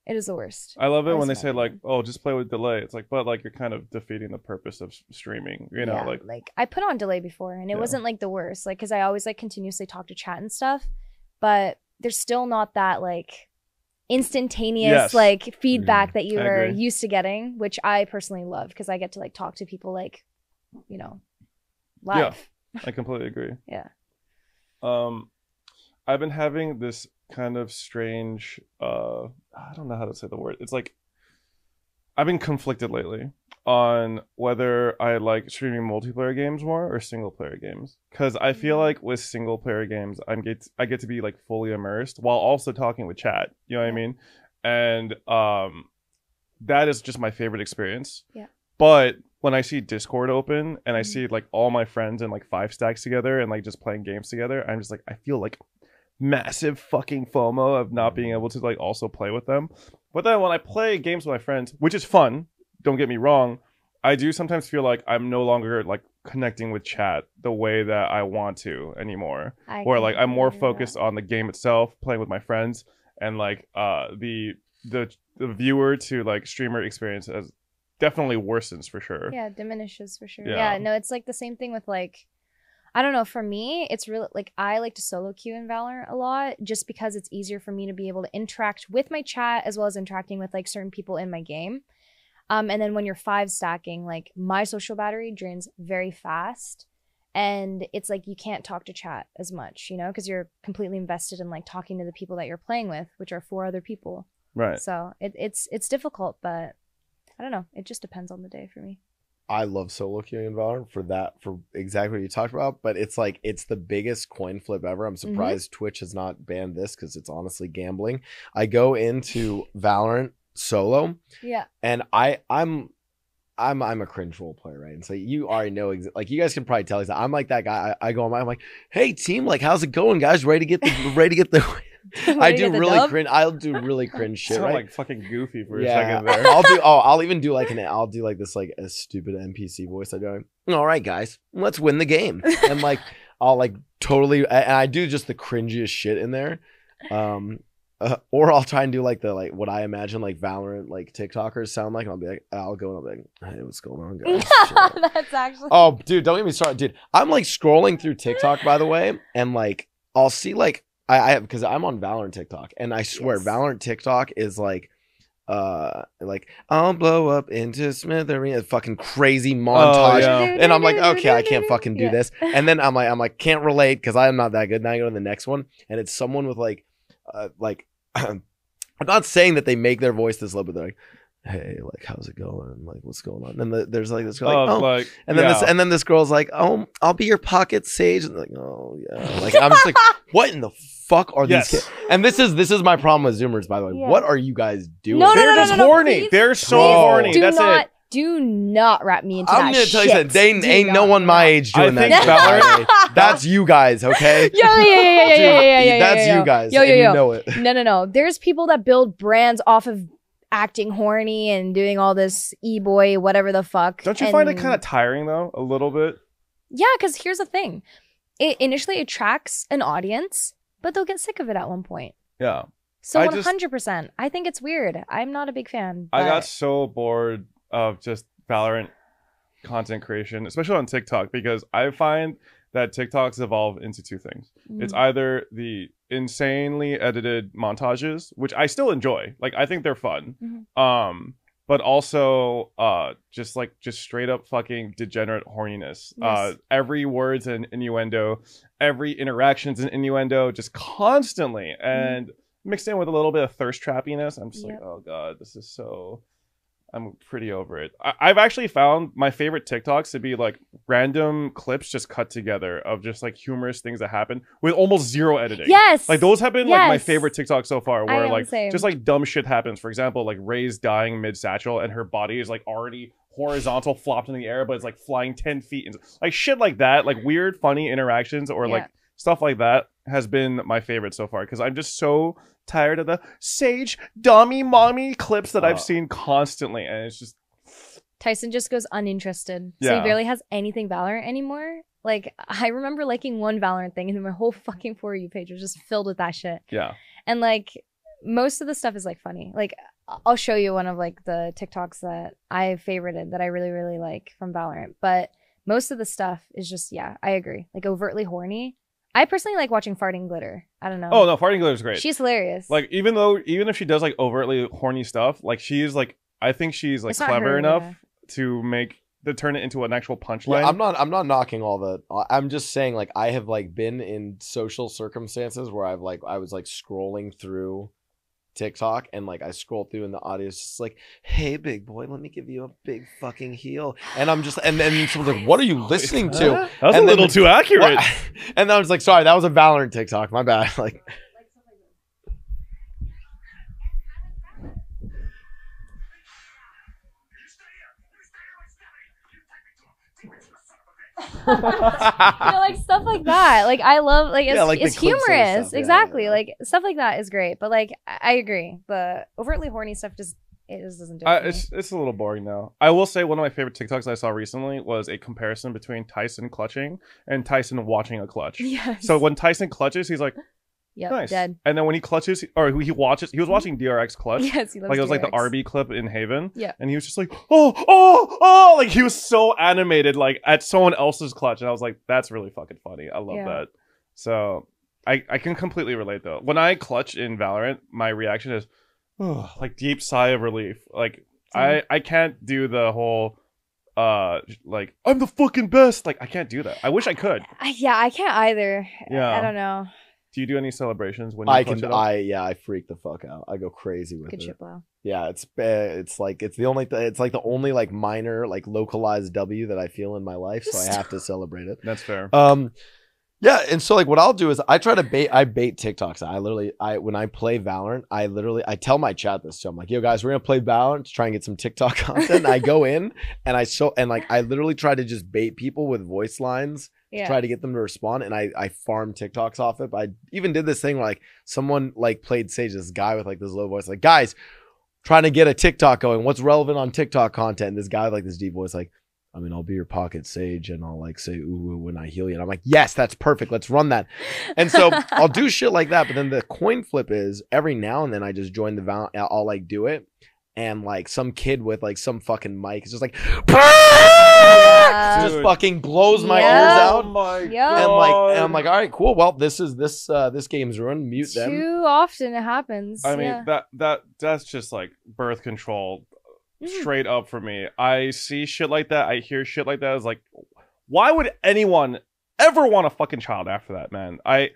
It is the worst.
I love it when they say like, oh, just play with delay. It's like, but like you're kind of defeating the purpose of streaming, like
I put on delay before and it wasn't like the worst, like, because I always like continuously talk to chat and stuff, but there's still not that like instantaneous
Yes.
like feedback that you
I
were
agree.
used to getting, which I personally love because I get to like talk to people like, you know, live.
I completely agree.
Yeah.
I've been having this kind of strange I don't know how to say the word. It's like I've been conflicted lately on whether I like streaming multiplayer games more or single player games, because I feel like with single player games I get to be like fully immersed while also talking with chat, you know what I mean? And that is just my favorite experience.
Yeah.
But when I see Discord open and I see like all my friends and like 5 stacks together and like just playing games together, I'm just like, I feel like massive fucking FOMO of not being able to like also play with them. But then when I play games with my friends, which is fun, don't get me wrong, I do sometimes feel like I'm no longer like connecting with chat the way that I want to anymore. Or like I'm more focused on the game itself, playing with my friends, and like the viewer to like streamer experience as definitely worsens for sure.
Yeah, diminishes for sure.
Yeah.
Yeah, no, it's like the same thing with like, I don't know, for me, it's really like I like to solo queue in Valorant a lot just because it's easier for me to be able to interact with my chat as well as interacting with like certain people in my game. And then when you're 5 stacking, like my social battery drains very fast. And it's like you can't talk to chat as much, you know, because you're completely invested in like talking to the people that you're playing with, which are 4 other people.
Right.
So it's difficult, but I don't know. It just depends on the day for me.
I love solo queuing in Valorant for exactly what you talked about, but it's like it's the biggest coin flip ever. I'm surprised Twitch has not banned this because it's honestly gambling. I go into Valorant solo,
Yeah.
and I'm a cringe role player, right? And so you already know, like you guys can probably tell. I'm like that guy. I go on, I'm like, hey team, like how's it going, guys? Ready to get the I do really cringe. I'll do really cringe shit,
Sound
right?
like fucking Goofy for a second there.
I'll even do like I'll do like this like a stupid NPC voice. I do. All right, guys, let's win the game. And like I'll like totally, and I do just the cringiest shit in there. Or I'll try and do like the like what I imagine like Valorant like TikTokers sound like. And I'll be like, I'll go and I'll be like, hey, what's going on, guys?
That's actually.
Oh, dude, don't get me started, dude. I'm like scrolling through TikTok, by the way, and like I'll see like I have, because I'm on Valorant TikTok, and I swear Valorant TikTok is like I'll blow up into smithereens, fucking crazy montage. And I'm like, okay, I can't fucking do this. And then I'm like can't relate because I'm not that good. Now I go to the next one, and it's someone with like I'm not saying that they make their voice this low, but they're like, hey, like how's it going? Like what's going on? And there's like this girl like, and then this girl's like, oh, I'll be your pocket sage. And like, oh yeah. Like I'm just like, what in the fuck are these kids? And this is my problem with Zoomers, by the way. What are you guys doing?
They're just horny. Please, they're so horny. That's it.
Do not wrap me into that.
I'm gonna tell you
shit.
something. They ain't no one my age doing that. Valorant, that's you guys, okay?
Yeah.
That's you guys.
Yo.
You know it.
No. There's people that build brands off of acting horny and doing all this e-boy, whatever the fuck.
Don't you find it kind of tiring though, a little bit?
Yeah, because here's the thing. It initially attracts an audience, but they'll get sick of it at one point.
Yeah.
So 100%. I think it's weird. I'm not a big fan.
I got so bored of just Valorant content creation, especially on TikTok, because I find that TikToks evolve into 2 things. It's either the insanely edited montages, which I still enjoy. Like I think they're fun. But also just straight up fucking degenerate horniness.
Yes.
Every word's an innuendo, every interaction's an innuendo, just constantly. And mixed in with a little bit of thirst trappiness. I'm just like, oh god, this is so... I'm pretty over it. I've actually found my favorite TikToks to be like random clips just cut together of just like humorous things that happen with almost 0 editing.
Yes.
Like those have been like my favorite TikToks so far, where like just like dumb shit happens. For example, like Ray's dying mid satchel and her body is like already horizontal, flopped in the air, but it's like flying 10 feet. And like shit like that, like weird, funny interactions or like stuff like that has been my favorite so far, because I'm just so tired of the Sage dummy mommy clips that I've seen constantly, and it's just
Tyson just goes uninterested. So he barely has anything Valorant anymore. Like I remember liking one Valorant thing and then my whole fucking For You page was just filled with that shit.
Yeah.
And like most of the stuff is like funny. Like I'll show you one of like the TikToks that I favorited that I really, really like from Valorant. But most of the stuff is just, I agree. Like overtly horny. I personally like watching farting glitter. I don't know.
Oh no, farting glitter is great.
She's hilarious.
Like even if she does like overtly horny stuff, like she's like I think she's like
It's not
clever
her,
enough
yeah.
to turn it into an actual punchline.
Yeah, I'm not knocking all the. I'm just saying like I have like been in social circumstances where I was like scrolling through TikTok and like I scroll through and the audio is just like, hey big boy, let me give you a big fucking heel. And I'm just and then someone's like, what are you listening to?
That was
and
a little too accurate.
And then I was like, sorry, that was a Valorant TikTok. My bad. Like
like stuff like that. Like I love like it's,
Yeah, like the
it's
clip sort of
humorous.
stuff. Yeah,
Exactly.
yeah.
Like stuff like that is great. But like I agree. The overtly horny stuff just doesn't do it. For me.
It's a little boring now. I will say one of my favorite TikToks I saw recently was a comparison between Tyson clutching and Tyson watching a clutch.
Yes.
So when Tyson clutches, he's like,
Yep,
nice.
dead.
And then when he clutches, or he was watching DRX clutch.
Yes, he loves
Like it was like the
DRX.
RB clip in Haven.
Yeah.
And he was just like, oh, like he was so animated, like at someone else's clutch. And I was like, that's really fucking funny. I love
Yeah.
that. So I can completely relate though. When I clutch in Valorant, my reaction is, like deep sigh of relief. Like I can't do the whole like I'm the fucking best. Like I can't do that. I wish I could.
Yeah, I can't either.
Yeah.
I don't know.
Do you do any celebrations when you
I
clutch
can
it up?
I freak the fuck out. I go crazy with
Good
it.
shit, Blau.
Yeah, it's like it's the only it's like the only like minor like localized W that I feel in my life, so I have to celebrate it.
That's fair.
Yeah, and so like what I'll do is I try to bait TikToks. When I play Valorant, I tell my chat this too. I'm like, yo guys, we're gonna play Valorant to try and get some TikTok content. And I go in and I literally try to just bait people with voice lines to try to get them to respond, and I farm TikToks off it. But I even did this thing where like someone like played Sage, this guy with like this low voice, like, guys, trying to get a TikTok going. What's relevant on TikTok content? And this guy with like this deep voice, like, I mean, I'll be your pocket Sage and I'll like say ooh when I heal you. And I'm like, yes, that's perfect. Let's run that. And so I'll do shit like that. But then the coin flip is every now and then I just join the Valorant. I'll like do it. And like some kid with like some fucking mic is just like, just fucking blows my ears out.
Oh my
God.
And I'm like, all right, cool. Well, this game's ruined. Mute them.
Too often it happens.
I mean that's just like birth control straight up for me. I see shit like that. I hear shit like that. It's like, why would anyone ever want a fucking child after that, man? I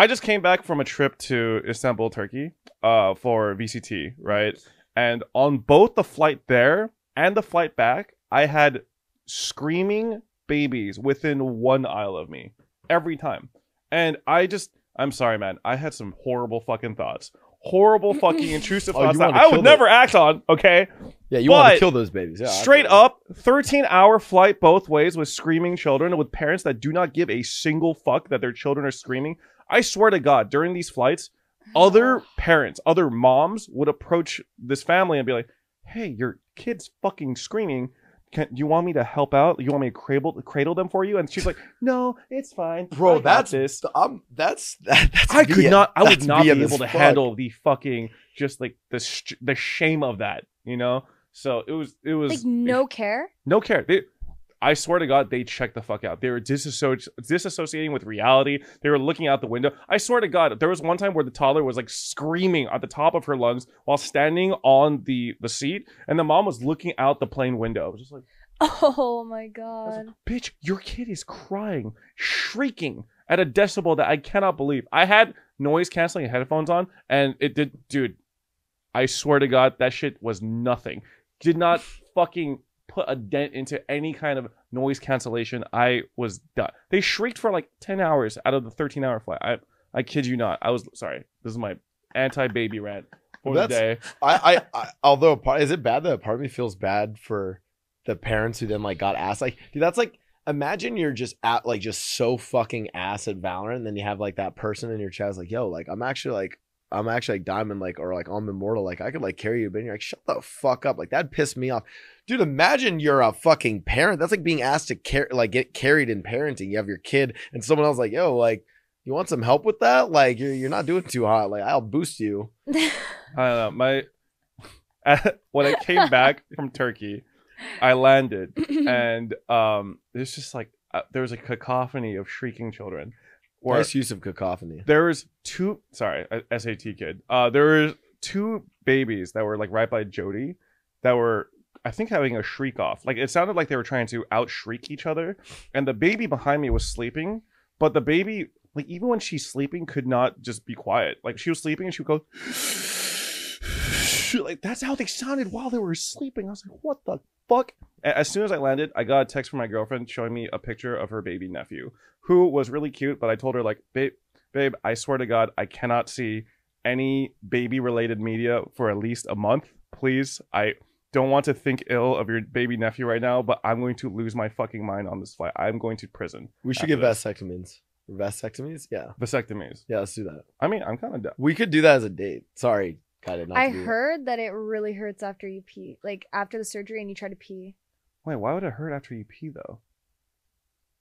just came back from a trip to Istanbul, Turkey, for VCT, right? And on both the flight there and the flight back, I had screaming babies within 1 aisle of me every time. And I'm sorry, man. I had some horrible fucking thoughts. Horrible fucking intrusive thoughts that I would never act on, okay?
Yeah, you want to kill those babies. Yeah,
straight up, 13-hour flight both ways with screaming children, with parents that do not give a single fuck that their children are screaming. I swear to God, during these flights, other parents, other moms would approach this family and be like, hey, your kid's fucking screaming. Do you want me to help out? You want me to cradle them for you? And she's like, no, it's fine.
Bro,
that's
this. That's
I would not be able to handle the fucking just like the shame of that, you know? So it was
like no care.
No care. I swear to God, they checked the fuck out. They were disassociating with reality. They were looking out the window. I swear to God, there was one time where the toddler was like screaming at the top of her lungs while standing on the seat, and the mom was looking out the plane window. It was just like,
oh my God.
like, bitch, your kid is crying, shrieking at a decibel that I cannot believe. I had noise canceling headphones on, and it did, dude. I swear to God, that shit was nothing. Did not fucking put a dent into any kind of noise cancellation. I was done. They shrieked for like 10 hours out of the 13-hour flight. I kid you not. I was sorry. This is my anti-baby rant for the day.
Although is it bad that a part of me feels bad for the parents who then like got asked? Like, dude, that's like, imagine you're just at like just so fucking ass at Valorant, and then you have like that person in your chat is like, yo, like I'm actually like diamond, like, or like I'm immortal, like I could like carry you, but you're like, shut the fuck up. Like that pissed me off. Dude, imagine you're a fucking parent. That's like being asked to get carried in parenting. You have your kid and someone else like, yo, like, you want some help with that? Like you're not doing too hot. Like I'll boost you.
I don't know. When I came back from Turkey, I landed and it's just like there was a cacophony of shrieking children. where
Nice use of cacophony.
there was two. Sorry, SAT kid. There was two babies that were like right by Jody that were, I think, having a shriek off. Like it sounded like they were trying to out shriek each other, and the baby behind me was sleeping, but the baby, like even when she's sleeping, could not just be quiet. Like she was sleeping and she would go like that's how they sounded while they were sleeping. I was like, what the fuck? As soon as I landed, I got a text from my girlfriend showing me a picture of her baby nephew, who was really cute, but I told her, like, babe, I swear to God, I cannot see any baby related media for at least a month. Please, I don't want to think ill of your baby nephew right now, but I'm going to lose my fucking mind on this flight. I'm going to prison.
We should get vasectomies. Vasectomies? Yeah.
Vasectomies.
Yeah, let's do that.
I mean, I'm kind of down.
We could do that as a date. Sorry, Kyedae, not
I
to be-
heard that it really hurts after you pee, like after the surgery and you try to pee.
Wait, why would it hurt after you pee though?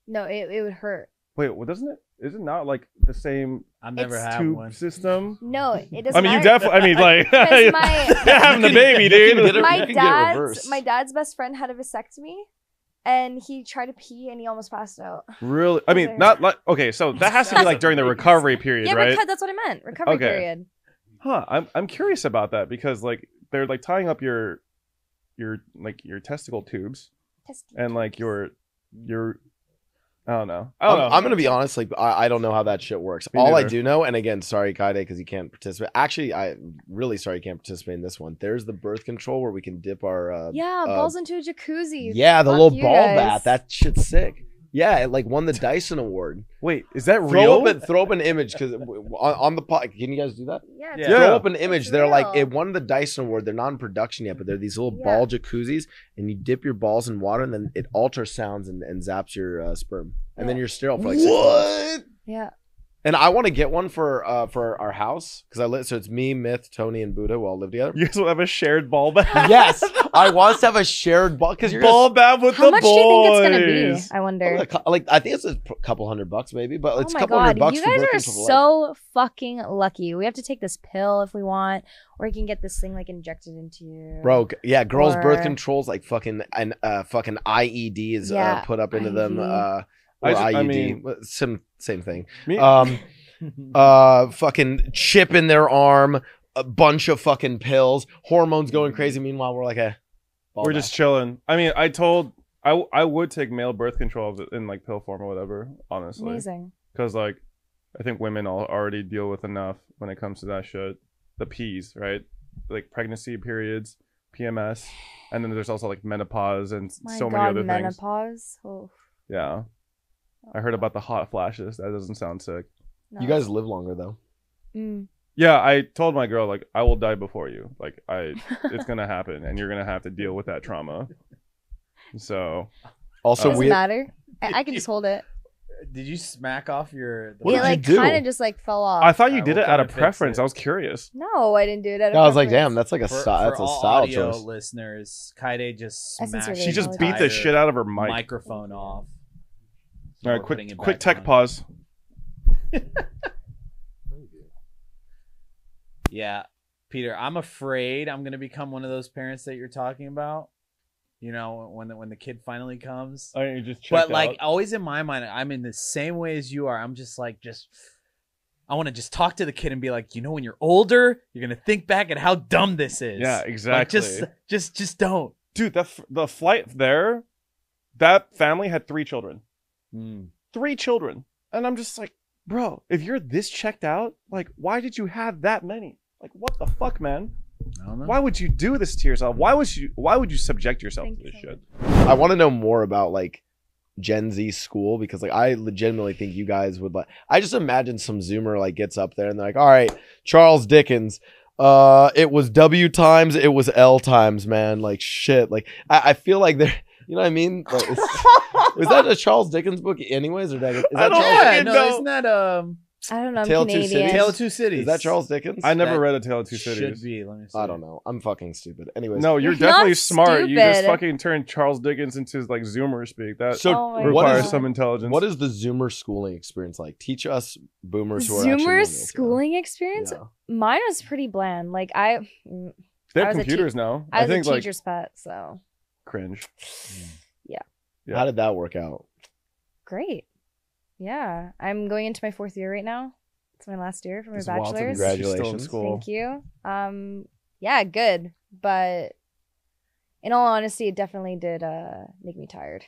No, it would hurt.
Wait, well, doesn't it? Is it not like the same
I've never
It's
had
tube
one.
system?
No, it doesn't.
I mean, you
matter.
definitely. I mean, like
Because my-
you're having the baby,
You can
dude.
get it-
my
you can get
dad's
reversed.
my dad's best friend had a vasectomy, and he tried to pee and he almost passed out.
Really? I mean,
Okay.
not like okay. So that has to be like during the recovery period,
Yeah,
right?
that's what I meant. Recovery
Okay.
period.
Huh? I'm curious about that because like they're like tying up your testicle tubes and like your I don't know.
I'm gonna be honest. Like, I don't know how that shit works.
Me
All I
neither.
do know, and again, sorry, Kyedae, because you can't participate. Actually, I'm really sorry you can't participate in this one. There's the birth control where we can dip our
Yeah, balls into a jacuzzi.
yeah, the
Fuck
little
you
ball
guys.
bath. That shit's sick. Yeah, it like won the Dyson Award.
Wait, is that real?
Throw up an image because on the pod. Can you guys do that?
Yeah,
Yeah.
Throw up an image.
It's
They're like
real.
it won the Dyson Award. They're not in production yet, but they're these little
Yeah.
ball jacuzzis, and you dip your balls in water, and then it ultrasounds and zaps your sperm, and then
Yeah.
you're sterile for like 6 months.
Yeah.
And I want to get one for our house because so it's me, Myth, Tony, and Buddha. We all live together.
You guys will have a shared ball bath.
Yes, I want us to have a shared ball because you're
Ball bath with
How
the
much
boys.
do you think it's gonna be? I wonder.
like I think it's a couple $100 maybe, but it's
Oh
a
my
couple $100
god, you
for
guys
birth
are
control for life.
so fucking lucky. We have to take this pill if we want, or we can get this thing like injected into you.
Bro, yeah, girls' birth
Or-
controls like fucking and fucking IED is
Yeah,
put up into them.
IED.
Or
I
IUD,
mean-
same thing.
Me-
Fucking chip in their arm, a bunch of fucking pills, hormones going crazy. Meanwhile, we're like
We're just chilling. I mean, I would take male birth control in like pill form or whatever, honestly.
Amazing.
Because like I think women already deal with enough when it comes to that shit. The P's, right? Like pregnancy periods, PMS, and then there's also like menopause and
My
so
god,
many other things.
menopause. Oh,
Yeah. I heard about the hot flashes. That doesn't sound sick.
no.
You guys live longer though.
Mm.
Yeah, I told my girl like I will die before you. Like it's gonna happen, and you're gonna have to deal with that trauma. So
Also,
Doesn't
we
matter. I can just hold it.
Did you smack off your?
What
it
did you
like
do?
kind of just like fell off.
I thought you
Alright,
did
we'll
it out
come
of
and fix
preference.
it.
I was curious.
No, I didn't do it.
I was like, damn, that's like a style. That's a
all
style
audio
choice.
listeners, Kyedae just
I
smashed.
sincerely
She just
apologize.
beat the shit out of her mic.
microphone off. So
All right,
we're putting it
quick
back
tech
on.
pause.
Yeah, Peter, I'm afraid I'm gonna become one of those parents that you're talking about. You know, when the kid finally comes.
Oh, you just
But like always in my mind, I'm in the same way as you are. I'm just like I want to just talk to the kid and be like, you know, when you're older, you're gonna think back at how dumb this is.
Yeah,
Like,
exactly.
just don't.
Dude, the flight there, that family had 3 children. 3 children. And I'm just like, bro, if you're this checked out, like, why did you have that many? Like, what the fuck, man?
I don't know.
Why would you do this to yourself? Why would you subject yourself
Thank
to
you
this
so
shit?
I want to know more about like Gen Z school because like I legitimately think you guys would like. I just imagine some Zoomer like gets up there and they're like, all right, Charles Dickens. It was W times, it was L times, man. Like shit. Like I feel like they're. You know what I mean? Like, is that a Charles Dickens book, anyways, or is that
I don't
Charles?
fucking
Yeah,
know.
no, isn't that
I don't know. I'm
Tale of Two
Canadian.
Cities?
Tale of Two Cities?
Is that Charles Dickens?
I never
That
read A Tale of Two
should
Cities.
be. Let me see.
I don't know. I'm fucking stupid. Anyways,
No, you're
You're
definitely
not
smart. You just
stupid.
fucking turned Charles Dickens into like Zoomer speak. That
So
Oh my
requires
God.
some intelligence.
what is the Zoomer schooling experience like? Teach us boomers who are actually
Zoomer
millennials.
schooling experience?
Yeah.
Mine was pretty bland. Like I
They
I
have
was a
computers now.
I was
think
a
like
teacher's pet, so
cringe. Yeah.
How did that work out?
great. Yeah, I'm going into my 4th year right now. It's my last year for my
It's wild to me
bachelor's.
that she's still in
Congratulations.
school.
Thank you. Yeah, good. But in all honesty, it definitely did make me tired.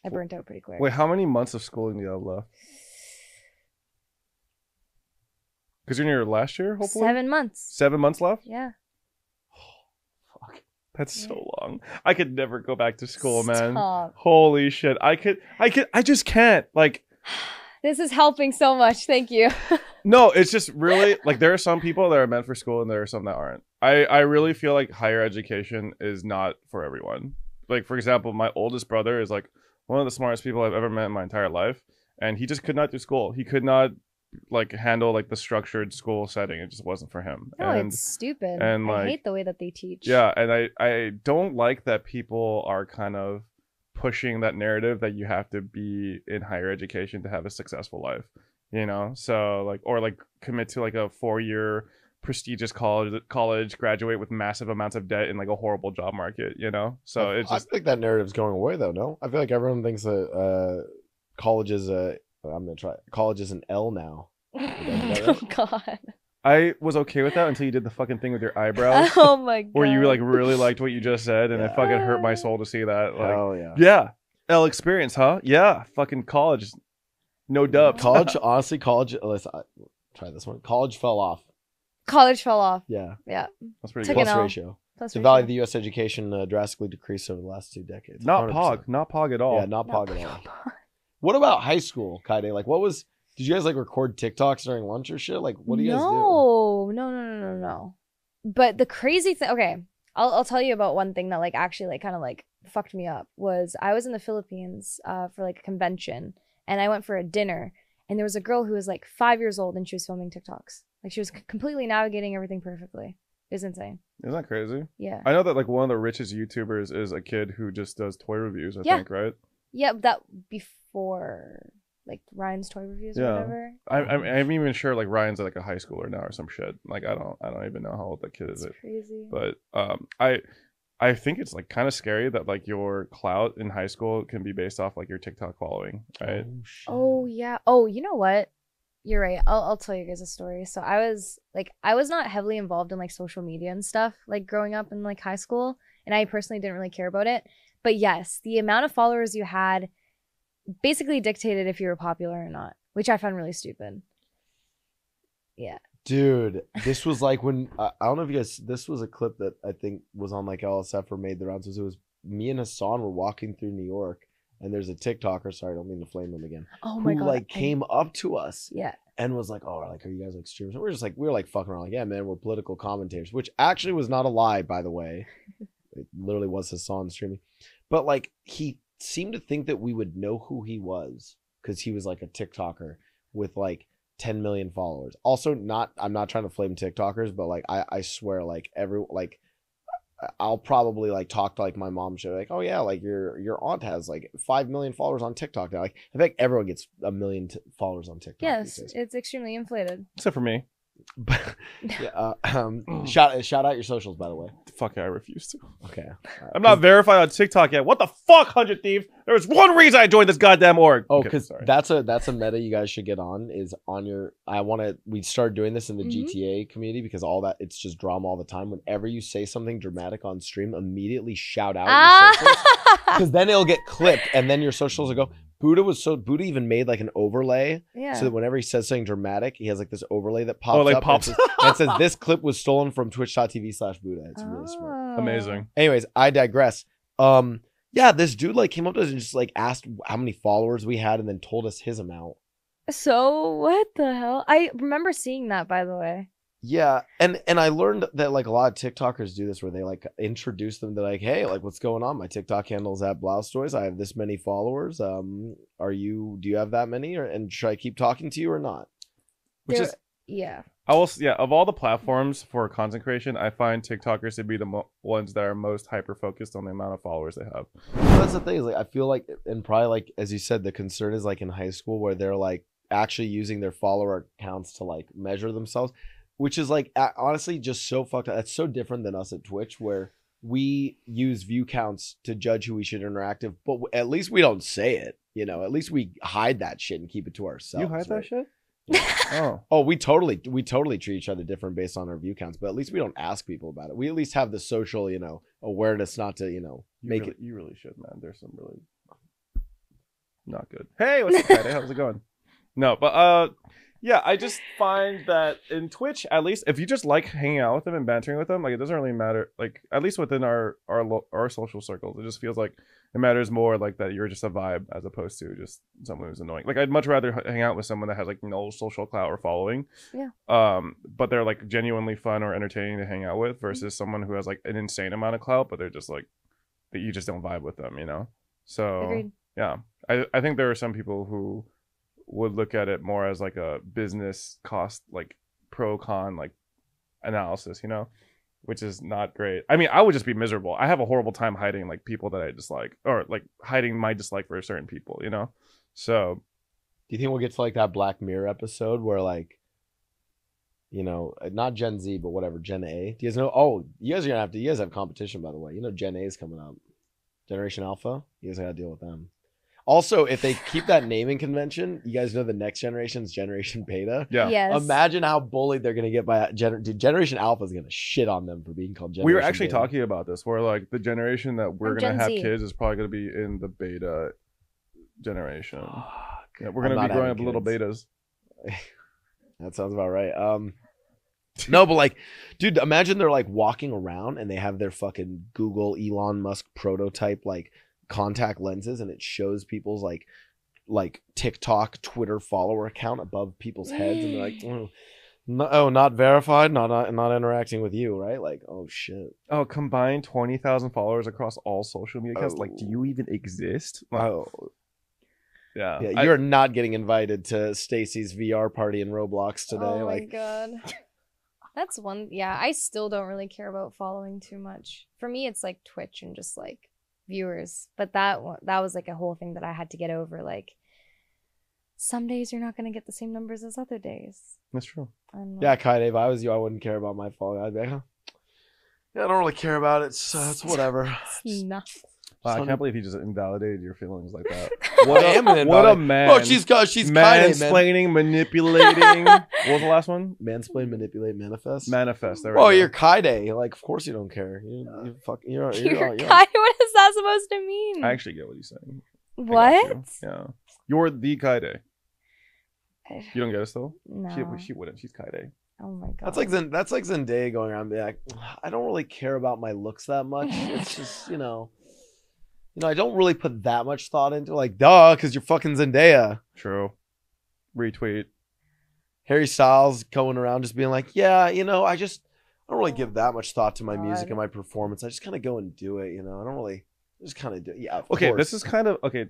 I burnt out pretty quick.
Wait, how many months of schooling do you have left? Because you're in your last year, hopefully?
7 months.
7 months left?
Yeah.
Fuck. That's so long. I could never go back to school, man.
Stop.
Holy shit. I just can't. Like,
This is helping so much. Thank you.
no, it's just really, like, there are some people that are meant for school and there are some that aren't. I really feel like higher education is not for everyone. Like, for example, my oldest brother is, like, one of the smartest people I've ever met in my entire life. And he just could not do school. He could not, like, handle, like, the structured school setting. It just wasn't for him.
No,
and
it's stupid.
and,
I
like,
hate the way that they teach.
yeah, and I don't like that people are kind of pushing that narrative that you have to be in higher education to have a successful life, you know? So, like, or like commit to like a 4-year prestigious college, graduate with massive amounts of debt in like a horrible job market, you know? So it's
I
just,
think that narrative's going away though. No, I feel like everyone thinks that college is college is an L now.
Oh God.
I was okay with that until you did the fucking thing with your eyebrows.
Oh my God.
Where you like really liked what you just said, and it
Yeah.
fucking hurt my soul to see that. Like,
Hell yeah.
yeah, L experience, huh? Yeah, fucking college, no dubs.
College, honestly, listen, try this one. College fell off.
College fell off.
Yeah.
Yeah.
That's pretty
Took
good.
an
Plus
L.
ratio.
Plus
The
ratio.
value of the U.S. education drastically decreased over the last 2 decades.
Not
100%.
pog, not pog at all.
Yeah, not
No,
pog at all. What about high school, Kyedae? Like, did you guys like record TikToks during lunch or shit? Like, what do you guys do?
No. But the crazy thing, okay, I'll tell you about one thing that like actually like kind of like fucked me up was I was in the Philippines for like a convention and I went for a dinner and there was a girl who was like 5 years old and she was filming TikToks. Like she was completely navigating everything perfectly. It was insane.
Isn't that crazy?
Yeah.
I know that like one of the richest YouTubers is a kid who just does toy reviews, I
Yeah.
think, right?
Yeah, that before like Ryan's toy reviews or
Yeah.
whatever.
I'm even sure like Ryan's like a high schooler now or some shit. Like I don't even know how old that kid
It's
is.
crazy.
But I think it's like kind of scary that like your clout in high school can be based off like your TikTok following, right?
Oh, shit.
Oh yeah. Oh, you know what? You're right. I'll tell you guys a story. So I was not heavily involved in like social media and stuff like growing up in like high school, and I personally didn't really care about it. But yes, the amount of followers you had basically dictated if you were popular or not, which I found really stupid. Yeah.
Dude, this was like when I don't know if you guys. This was a clip that I think was on like LSF or made the rounds. It was me and Hassan were walking through New York, and there's a TikToker. Sorry, I don't mean to flame him again.
Oh my
who
God.
like came up to us
Yeah.
and was like, "Oh, like, are you guys like streamers?" And we were like fucking around, like, "Yeah, man, we're political commentators," which actually was not a lie, by the way. It literally was Hassan streaming, but like he seemed to think that we would know who he was because he was like a TikToker with like 10 million followers. Also, I'm not trying to flame TikTokers, but like I swear, like I'll probably like talk to like my mom, show like, oh yeah, like your aunt has like 5 million followers on TikTok now. Like I think everyone gets 1 million followers on TikTok.
Yes,
these days.
it's extremely inflated.
Except for me.
But yeah, shout out your socials, by the way.
Fuck yeah, I refuse to.
Okay.
I'm not verified on TikTok yet. What the fuck, 100 Thieves? There was one reason I joined this goddamn org.
Oh,
Okay,
because
sorry.
that's a meta you guys should get on is on your. We started doing this in the
Mhm.
GTA community because all that it's just drama all the time. Whenever you say something dramatic on stream, immediately shout out your socials because then it'll get clipped and then your socials will go. Buddha even made like an overlay
Yeah.
so that whenever he says something dramatic, he has like this overlay that pops
like
up
pops.
and it says this clip was stolen from twitch.tv/Buddha. It's really smart.
Amazing.
Anyways, I digress. Yeah, this dude like came up to us and just like asked how many followers we had and then told us his amount.
So what the hell? I remember seeing that, by the way.
Yeah, and I learned that like a lot of TikTokers do this where they like introduce them to like, hey, like what's going on? My TikTok handle is at Blaustoise. I have this many followers. Do you have that many? And should I keep talking to you or not?
Which
There-
is,
yeah.
of all the platforms for content creation, I find TikTokers to be the ones that are most hyper focused on the amount of followers they have.
That's the thing is like I feel like and probably like as you said the concern is like in high school where they're like actually using their follower accounts to like measure themselves, which is like honestly just so fucked up. That's so different than us at Twitch where we use view counts to judge who we should interact with, but at least we don't say it. You know, at least we hide that shit and keep it to ourselves.
You hide
right?
that shit? Oh.
Oh, we totally treat each other different based on our view counts, but at least we don't ask people about it. We at least have the social, you know, awareness not to, you know, make it.
You really should, man. There's some really not good. Hey, what's up, Kyedae? How's it going? No, but yeah, I just find that in Twitch, at least if you just like hanging out with them and bantering with them, like it doesn't really matter. Like at least within our social circles, it just feels like it matters more like that you're just a vibe as opposed to just someone who's annoying. Like I'd much rather hang out with someone that has like no social clout or following.
Yeah.
But they're like genuinely fun or entertaining to hang out with versus someone who has like an insane amount of clout, but they're just like that you just don't vibe with them, you know? So
Agreed.
yeah. I think there are some people who would look at it more as like a business cost, like pro con like analysis, you know, which is not great. I mean, I would just be miserable. I have a horrible time hiding like people that I dislike, or like hiding my dislike for certain people, you know. So
Do you think we'll get to like that Black Mirror episode where like, you know, not Gen Z, but whatever, Gen A? Do you guys know? Oh, you guys are gonna have to. You guys have competition, by the way. You know, Gen A is coming up. Generation Alpha. You guys gotta deal with them. Also, if they keep that naming convention, you guys know the next generation is Generation Beta.
yeah.
Yes.
Imagine how bullied they're gonna get by dude, Generation Alpha is gonna shit on them for being called Generation
We were actually
Beta.
talking about this, where like the generation that we're
I'm
gonna
Gen
have
Z.
kids is probably gonna be in the beta generation. Yeah, we're
I'm
gonna
not
be growing up
having
little
kids.
betas.
That sounds about right. No, but like, dude, imagine they're like walking around and they have their fucking Google Elon Musk prototype like contact lenses, and it shows people's like TikTok, Twitter follower account above people's heads, and they're like, no, not verified, not interacting with you, right? Like, oh shit.
Oh, combined 20,000 followers across all social media accounts. Like, do you even exist? Like,
Oh
yeah.
yeah, you're not getting invited to Stacy's VR party in Roblox today.
Oh my
Like,
god. That's one. Yeah, I still don't really care about following too much. For me, it's like Twitch and just like viewers. But that was like a whole thing that I had to get over. Like, some days you're not gonna get the same numbers as other days.
That's true.
I don't know.
yeah, Kyedae, if I was you, I wouldn't care about my following. I'd be like, huh? Yeah, I don't really care about it. It's whatever.
It's not.
Wow, I
Son
can't
of-
believe he just invalidated your feelings like that.
What a
man.
Oh, she's Kyedae, man.
Mansplaining, manipulating. What was the last one?
Mansplain, manipulate, manifest.
Manifest. There we
Oh,
go.
you're Kyedae. Like, of course you don't care. You're
You're kind. What is that supposed to mean?
I actually get what he's saying. I got
What?
you. Yeah. You're the Kyedae. You don't get it still?
No.
She wouldn't. She's Kyedae.
Oh my god.
That's like Zendaya going around and being like, I don't really care about my looks that much. It's just, you know, I don't really put that much thought into it. Like, duh, because you're fucking Zendaya.
True. Retweet.
Harry Styles going around just being like, yeah, you know, I don't really give that much thought to my music
God.
and my performance. I just kind of go and do it, you know. I don't really just kind of do it. Yeah, of
Okay,
course.
this is kind of okay.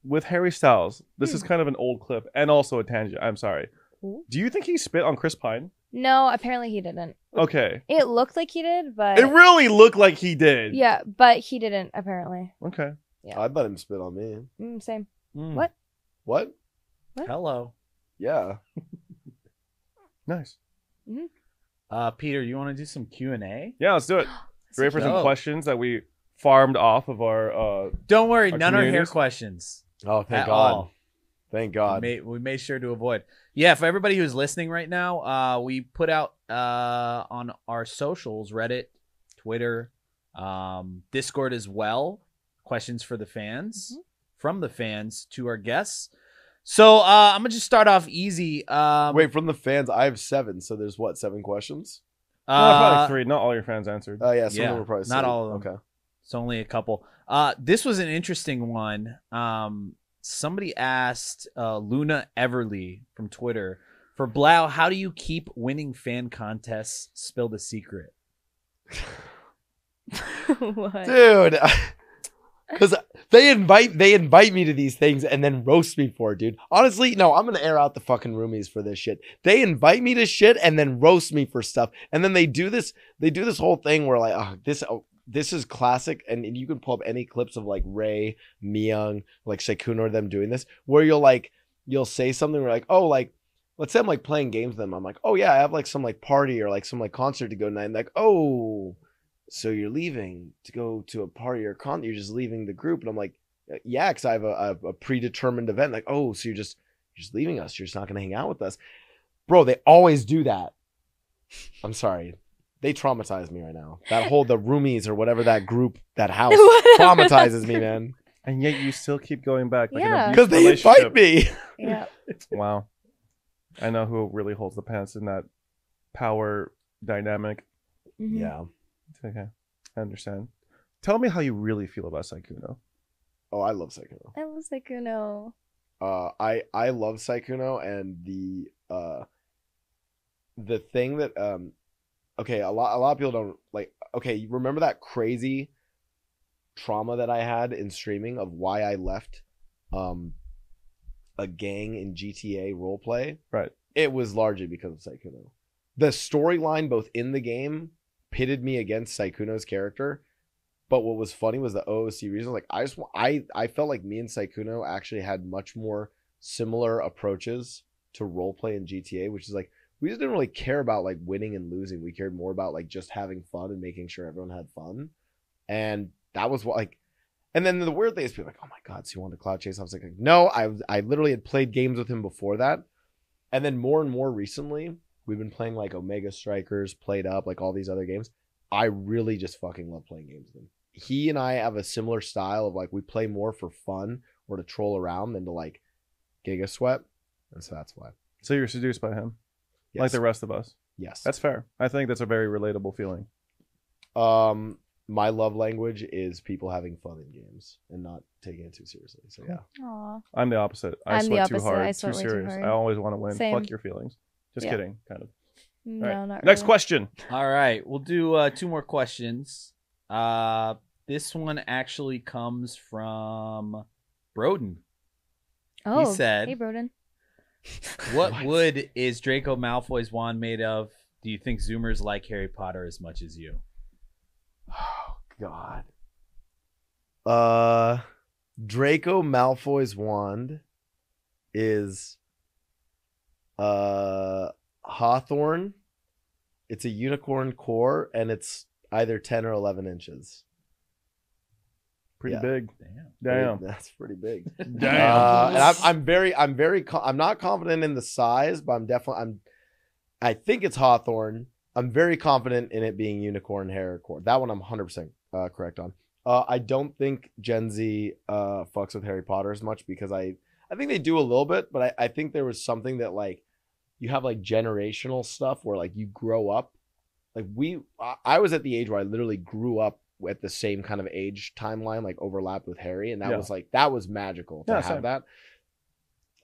With Harry Styles, this is kind of an old clip and also a tangent. I'm sorry.
Ooh.
Do you think he spit on Chris Pine?
No, apparently he didn't.
Okay.
It looked like he did, but
It really looked like he did.
yeah, but he didn't apparently.
Okay.
Yeah.
I'd let him spit on me.
Same.
Mm.
What?
What?
Hello.
Yeah.
Nice.
Peter, you want to do some Q&A?
Yeah, let's do it. Ready for some
dope.
questions that we farmed off of our
Don't worry,
Our
none are hair
communities?
questions.
Oh, thank
At
God.
all.
Thank God.
We made sure to avoid. Yeah, for everybody who's listening right now, we put out on our socials, Reddit, Twitter, Discord as well, questions for the fans, from the fans to our guests. So I'm gonna just start off easy.
Wait, from the fans, I have 7. So there's what, 7 questions?
probably like 3. Not all your fans answered.
Oh yeah, some
yeah,
of them were probably
not
7.
all of them.
Okay.
It's only a couple. This was an interesting one. Somebody asked Luna Everly from Twitter, for Blau, how do you keep winning fan contests? Spill the secret.
What?
Dude, because they invite me to these things and then roast me for it, dude. Honestly, no, I'm gonna air out the fucking roomies for this shit. They invite me to shit and then roast me for stuff, and then they do this whole thing where like, this is classic, and you can pull up any clips of like Ray, Myung, like Sekun or them doing this, where you'll say something where like, oh, like, let's say I'm like playing games with them. I'm like, oh yeah, I have like some like party or like some like concert to go tonight. And like, oh, so you're leaving to go to a party or con? You're just leaving the group? And I'm like, yeah, because I have a predetermined event. Like, oh, so you're just leaving us? You're just not gonna hang out with us, bro? They always do that. I'm sorry, they traumatize me right now. That whole the roomies or whatever that group, that house traumatizes me, man.
And yet you still keep going back. Like
Yeah.
Because they invite me.
Yeah.
Wow. I know who really holds the pants in that power dynamic.
Mhm.
Yeah.
Okay, I understand. Tell me how you really feel about Sykkuno.
Oh, I love Sykkuno.
I was like, you know.
I love Sykkuno, and the thing that okay, a lot of people don't like. Okay, you remember that crazy trauma that I had in streaming of why I left a gang in GTA roleplay?
Right.
It was largely because of Sykkuno. The storyline, both in the game, pitted me against Sykkuno's character. But what was funny was the OOC reason. Like, I felt like me and Sykkuno actually had much more similar approaches to roleplay in GTA, which is like, we just didn't really care about like winning and losing. We cared more about like just having fun and making sure everyone had fun. And that was what like, and then the weird thing is people are like, oh my God, so you wanted to cloud chase? I was like, no, I literally had played games with him before that. And then more and more recently, we've been playing like Omega Strikers, Played Up, like all these other games. I really just fucking love playing games with him. He and I have a similar style of like, we play more for fun or to troll around than to like giga sweat. And so that's why.
So you're seduced by him,
Yes.
like the rest of us.
Yes.
That's fair. I think that's a very relatable feeling.
My love language is people having fun in games and not taking it too seriously. So yeah.
Aw.
I'm the opposite. I
I'm the
sweat too
opposite.
hard,
I
too
sweat way too
serious.
hard.
I always want to win.
Same.
Fuck your feelings. Just
Yeah.
kidding, kind of.
No,
All right.
not
Next
really.
question.
All right, we'll do 2 more questions. This one actually comes from Broden.
Oh,
said-
hey, Broden.
What
What?
wood is Draco Malfoy's wand made of? Do you think Zoomers like Harry Potter as much as you?
Oh God. Draco Malfoy's wand is Hawthorne. It's a unicorn core, and it's either 10 or 11 inches.
Pretty
Yeah.
big.
Damn.
Damn.
That's pretty big.
Damn.
And I'm not confident in the size, but I think it's Hawthorne. I'm very confident in it being unicorn hair core. That one I'm 100% correct on. I don't think Gen Z fucks with Harry Potter as much because I think they do a little bit, but I think there was something that like you have like generational stuff where like you grow up. Like I was at the age where I literally grew up at the same kind of age timeline, like overlapped with Harry, and that was magical to have
same.
that.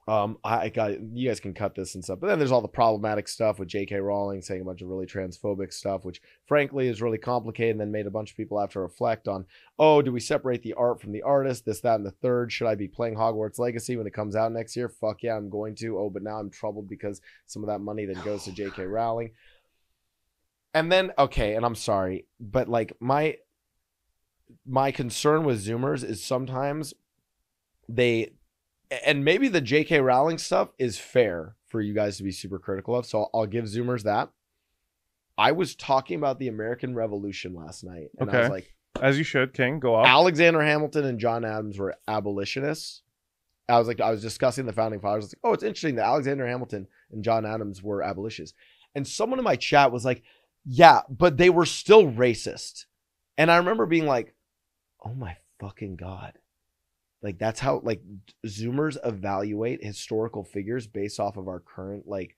I got, you guys can cut this and stuff, but then there's all the problematic stuff with J.K. Rowling saying a bunch of really transphobic stuff, which frankly is really complicated, and then made a bunch of people have to reflect on, oh, do we separate the art from the artist, this, that, and the third? Should I be playing Hogwarts Legacy when it comes out next year? Fuck yeah, I'm going to. Oh, but now I'm troubled because some of that money then goes to J.K. Rowling. And then, okay, and I'm sorry, but like my concern with Zoomers is sometimes and maybe the J.K. Rowling stuff is fair for you guys to be super critical of, so I'll give Zoomers that. I was talking about the American Revolution last night, and I was
Okay.
like,
As you should, King. Go off.
Alexander Hamilton and John Adams were abolitionists. I was discussing the founding fathers. I was like, oh, it's interesting that Alexander Hamilton and John Adams were abolitionists. And someone in my chat was like, yeah, but they were still racist. And I remember being like, oh my fucking God. Like, that's how like Zoomers evaluate historical figures based off of our current like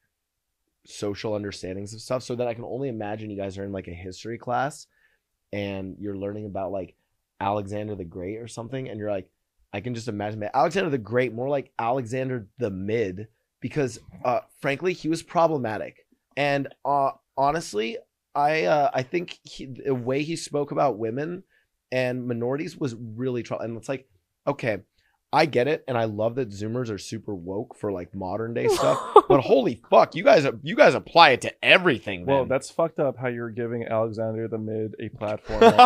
social understandings of stuff. So that I can only imagine you guys are in like a history class and you're learning about like Alexander the Great or something. And you're like, I can just imagine that Alexander the Great, more like Alexander the Mid, because frankly, he was problematic. And honestly, I think the way he spoke about women and minorities was really and it's like, okay, I get it, and I love that Zoomers are super woke for like modern day stuff. But holy fuck, you guys apply it to everything.
Well,
Then.
that's fucked up how you're giving Alexander the Mid a platform right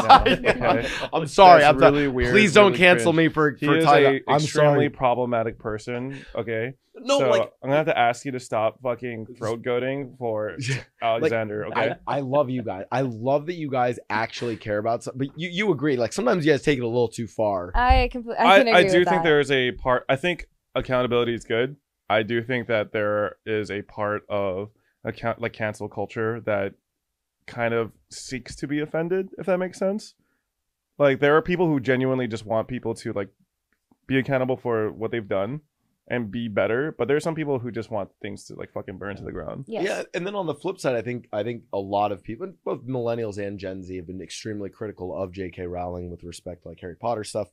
now. Okay?
I'm sorry.
That's really weird.
Please don't
really
cancel
cringe.
me for
He is
talking.
a
I'm
extremely
sorry.
problematic person. Okay,
No,
so
like
I'm gonna have to ask you to stop fucking throat goading for Alexander. Okay.
I love you guys. I love that you guys actually care about something. But you agree. Like sometimes you guys take it a little too far.
I can agree
I do
with
think
that.
there is a part. I think accountability is good. I do think that there is a part of like cancel culture that kind of seeks to be offended, if that makes sense. Like there are people who genuinely just want people to like be accountable for what they've done and be better, but there's some people who just want things to like fucking burn to the ground.
Yes.
Yeah, and then on the flip side, I think a lot of people, both millennials and Gen Z, have been extremely critical of J.K. Rowling with respect to like Harry Potter stuff,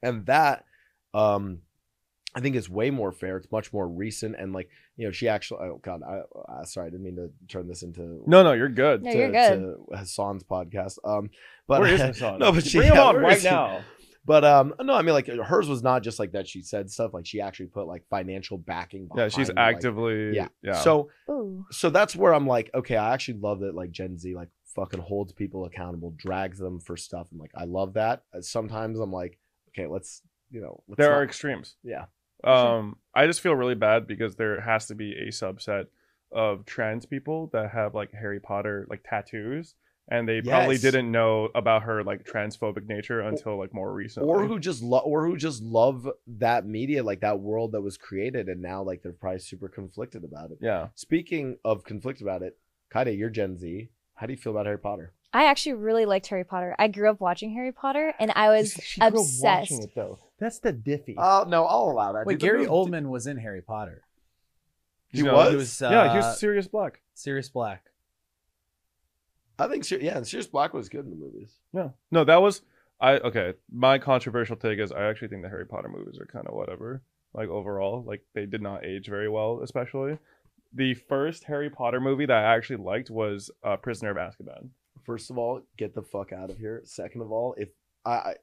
and that I think is way more fair. It's much more recent, and like she actually. Oh God, sorry, I didn't mean to turn this into.
No, you're good.
No, you're good.
To Hassan's podcast. But
Where is Hassan?
No, but
Bring him on
where
right
is he?
now.
But no, I mean like hers was not just like that. She said stuff like she actually put like financial backing.
Yeah, she's
behind, like,
actively. Yeah.
So
Ooh.
that's where I'm like, okay, I actually love that like Gen Z like fucking holds people accountable, drags them for stuff. I'm like, I love that. Sometimes I'm like, okay, let's
there are extremes.
Yeah.
I just feel really bad because there has to be a subset of trans people that have like Harry Potter like tattoos, and they probably
Yes.
didn't know about her like transphobic nature until like more recently.
Or who just love that media, like that world that was created, and now like they're probably super conflicted about it.
Yeah.
Speaking of conflicted about it, Kyedae, you're Gen Z. How do you feel about Harry Potter?
I actually really liked Harry Potter. I grew up watching Harry Potter, and I was obsessed.
though. That's the diffy.
Oh no, I'll allow that.
Wait,
dude.
Gary Oldman was in Harry Potter.
He was?
He was
Yeah, he was Sirius Black.
Sirius Black.
I think and Sirius Black was good in the movies.
Yeah. No, that was okay. My controversial take is I actually think the Harry Potter movies are kind of whatever. Like overall, like they did not age very well, especially. The first Harry Potter movie that I actually liked was Prisoner of Azkaban.
First of all, get the fuck out of here. Second of all, if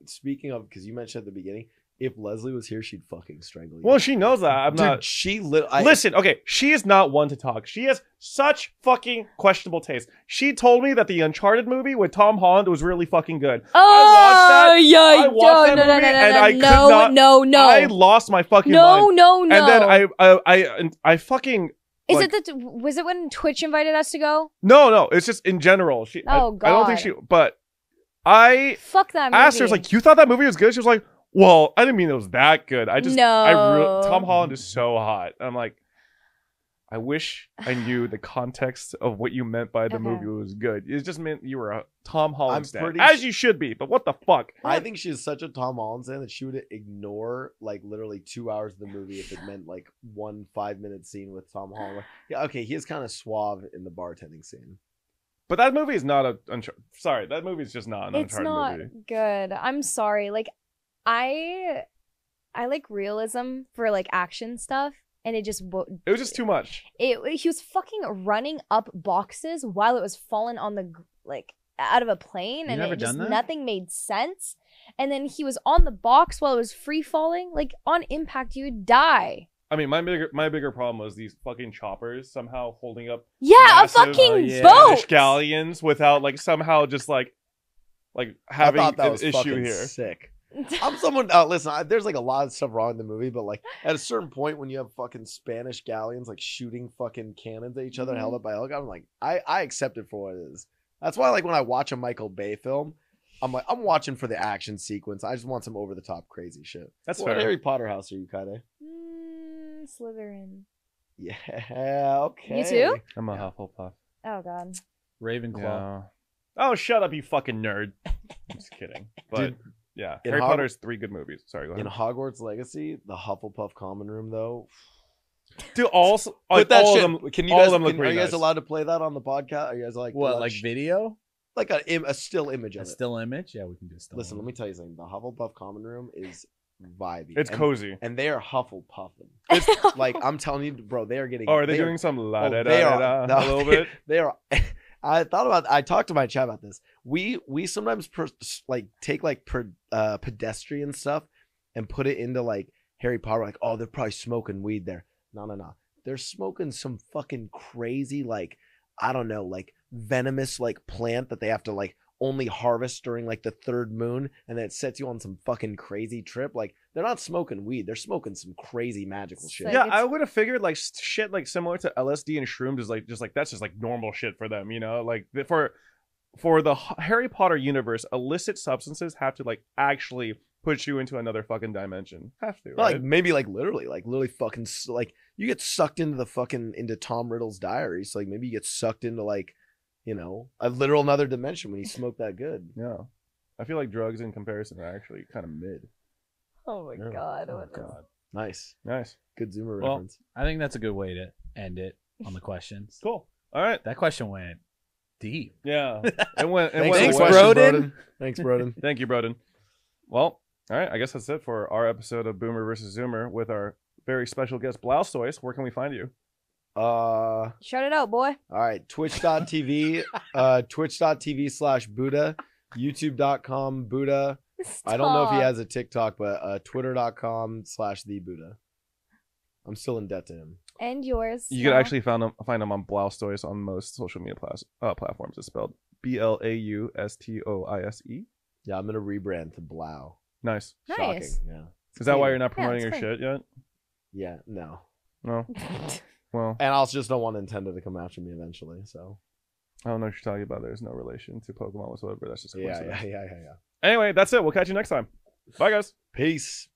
speaking of, because you mentioned at the beginning, if Leslie was here, she'd fucking strangle you.
Well, she knows that. I'm
Dude,
not. Listen, okay, she is not one to talk. She has such fucking questionable taste. She told me that the Uncharted movie with Tom Holland was really fucking good.
Oh, yeah,
I watched that movie and I could not.
No.
I lost my fucking mind.
No.
And then I fucking.
Was it when Twitch invited us to go?
No. It's just in general.
Oh,
I don't think she. But I
Fuck that movie.
asked her, I was like, "You thought that movie was good?" She was like, "Well, I didn't mean it was that good. I just Tom Holland is so hot." I'm like, I wish I knew the context of what you meant by the movie was good. It just meant you were a Tom Holland stan, as you should be. But what the fuck?
I think she is such a Tom Holland fan that she would ignore like literally 2 hours of the movie if it meant like 1 5-minute scene with Tom Holland. Yeah, okay, he is kind of suave in the bartending scene.
But that movie is not sorry, that movie is just not an Uncharted movie.
It's not good. I'm sorry. Like, I like realism for like action stuff. And it was
just too much.
He was fucking running up boxes while it was falling on the like out of a plane, and nothing made sense. And then he was on the box while it was free falling. Like on impact, you would die.
I mean, my bigger problem was these fucking choppers somehow holding up.
Yeah, a fucking boat.
Galleons without like somehow just like having an issue here.
Sick. I'm someone. Listen, there's like a lot of stuff wrong in the movie, but like at a certain point when you have fucking Spanish galleons like shooting fucking cannons at each other held up by helicopter, I'm like, I accept it for what it is. That's why like when I watch a Michael Bay film, I'm like, I'm watching for the action sequence. I just want some over the top crazy shit.
That's
what
fair.
Harry Potter house are you, Kyedae?
Slytherin.
Yeah. Okay.
You too?
I'm a Hufflepuff.
Oh god.
Ravenclaw.
Yeah. Oh, shut up, you fucking nerd. I'm just kidding. But.
Dude,
yeah, Harry Potter's 3 good movies. Sorry, go ahead.
In Hogwarts Legacy, the Hufflepuff common room, though.
Dude, also,
put that shit. Them,
can you guys? Are
you guys allowed to play that on the podcast? Are you guys like
what? Like video?
Like a still image of it.
A still image? Yeah, we can do a still.
Listen, let me tell you something. The Hufflepuff common room is vibey.
It's cozy,
and they are Hufflepuffing. It's like I'm telling you, bro. They are getting.
Oh, are they doing some a little bit?
They are. I talked to my chat about this. We sometimes take pedestrian stuff and put it into like Harry Potter. Like, oh, they're probably smoking weed there. No. They're smoking some fucking crazy, like, I don't know, like venomous like plant that they have to like only harvest during like the third moon, and then it sets you on some fucking crazy trip. Like they're not smoking weed, they're smoking some crazy magical shit.
Like,
Yeah,
it's-
I would have figured like shit like similar to LSD and shrooms is like just like that's just like normal shit for them, you know? Like for the Harry Potter universe, illicit substances have to like actually push you into another fucking dimension. Have to,
But,
right?
like maybe like literally fucking like you get sucked into the fucking into Tom Riddle's diaries. So, like maybe you get sucked into like, you know, a literal another dimension when you smoke that good.
Yeah. I feel like drugs in comparison are actually kind of mid.
Oh my
Yeah.
god.
Oh
what is-
god.
Nice,
Nice.
good Zoomer
Well,
reference.
I think that's a good way to end it on the questions.
Cool. All right.
That question went deep.
Yeah. It went
Thanks,
away.
Broden.
Thanks, Broden.
Thank you, Broden. Well, all right. I guess that's it for our episode of Boomer versus Zoomer with our very special guest, Blaustoise. Where can we find you?
Shout it out, boy.
All right, twitch.tv, twitch.tv/Buddha, youtube.com Buddha. I don't know if he
Stop.
has a TikTok, but twitter.com/thebuddha. I'm still in debt to him.
And yours.
You can
Sal.
actually find him on Blaustoise on most social media platforms. It's spelled BLAUSTOISE.
Yeah, I'm gonna rebrand to Blau.
Nice.
Nice.
Shocking. Yeah.
Is that why you're
Yeah,
not promoting
it's
your
clean.
shit yet?
Yeah, no.
No. Well,
And I also just don't want Nintendo to come after me eventually. So
I don't know what you're talking about. There's no relation to Pokemon whatsoever. That's just a
yeah.
coincidence.
Yeah.
Anyway, that's it. We'll catch you next time. Bye, guys.
Peace.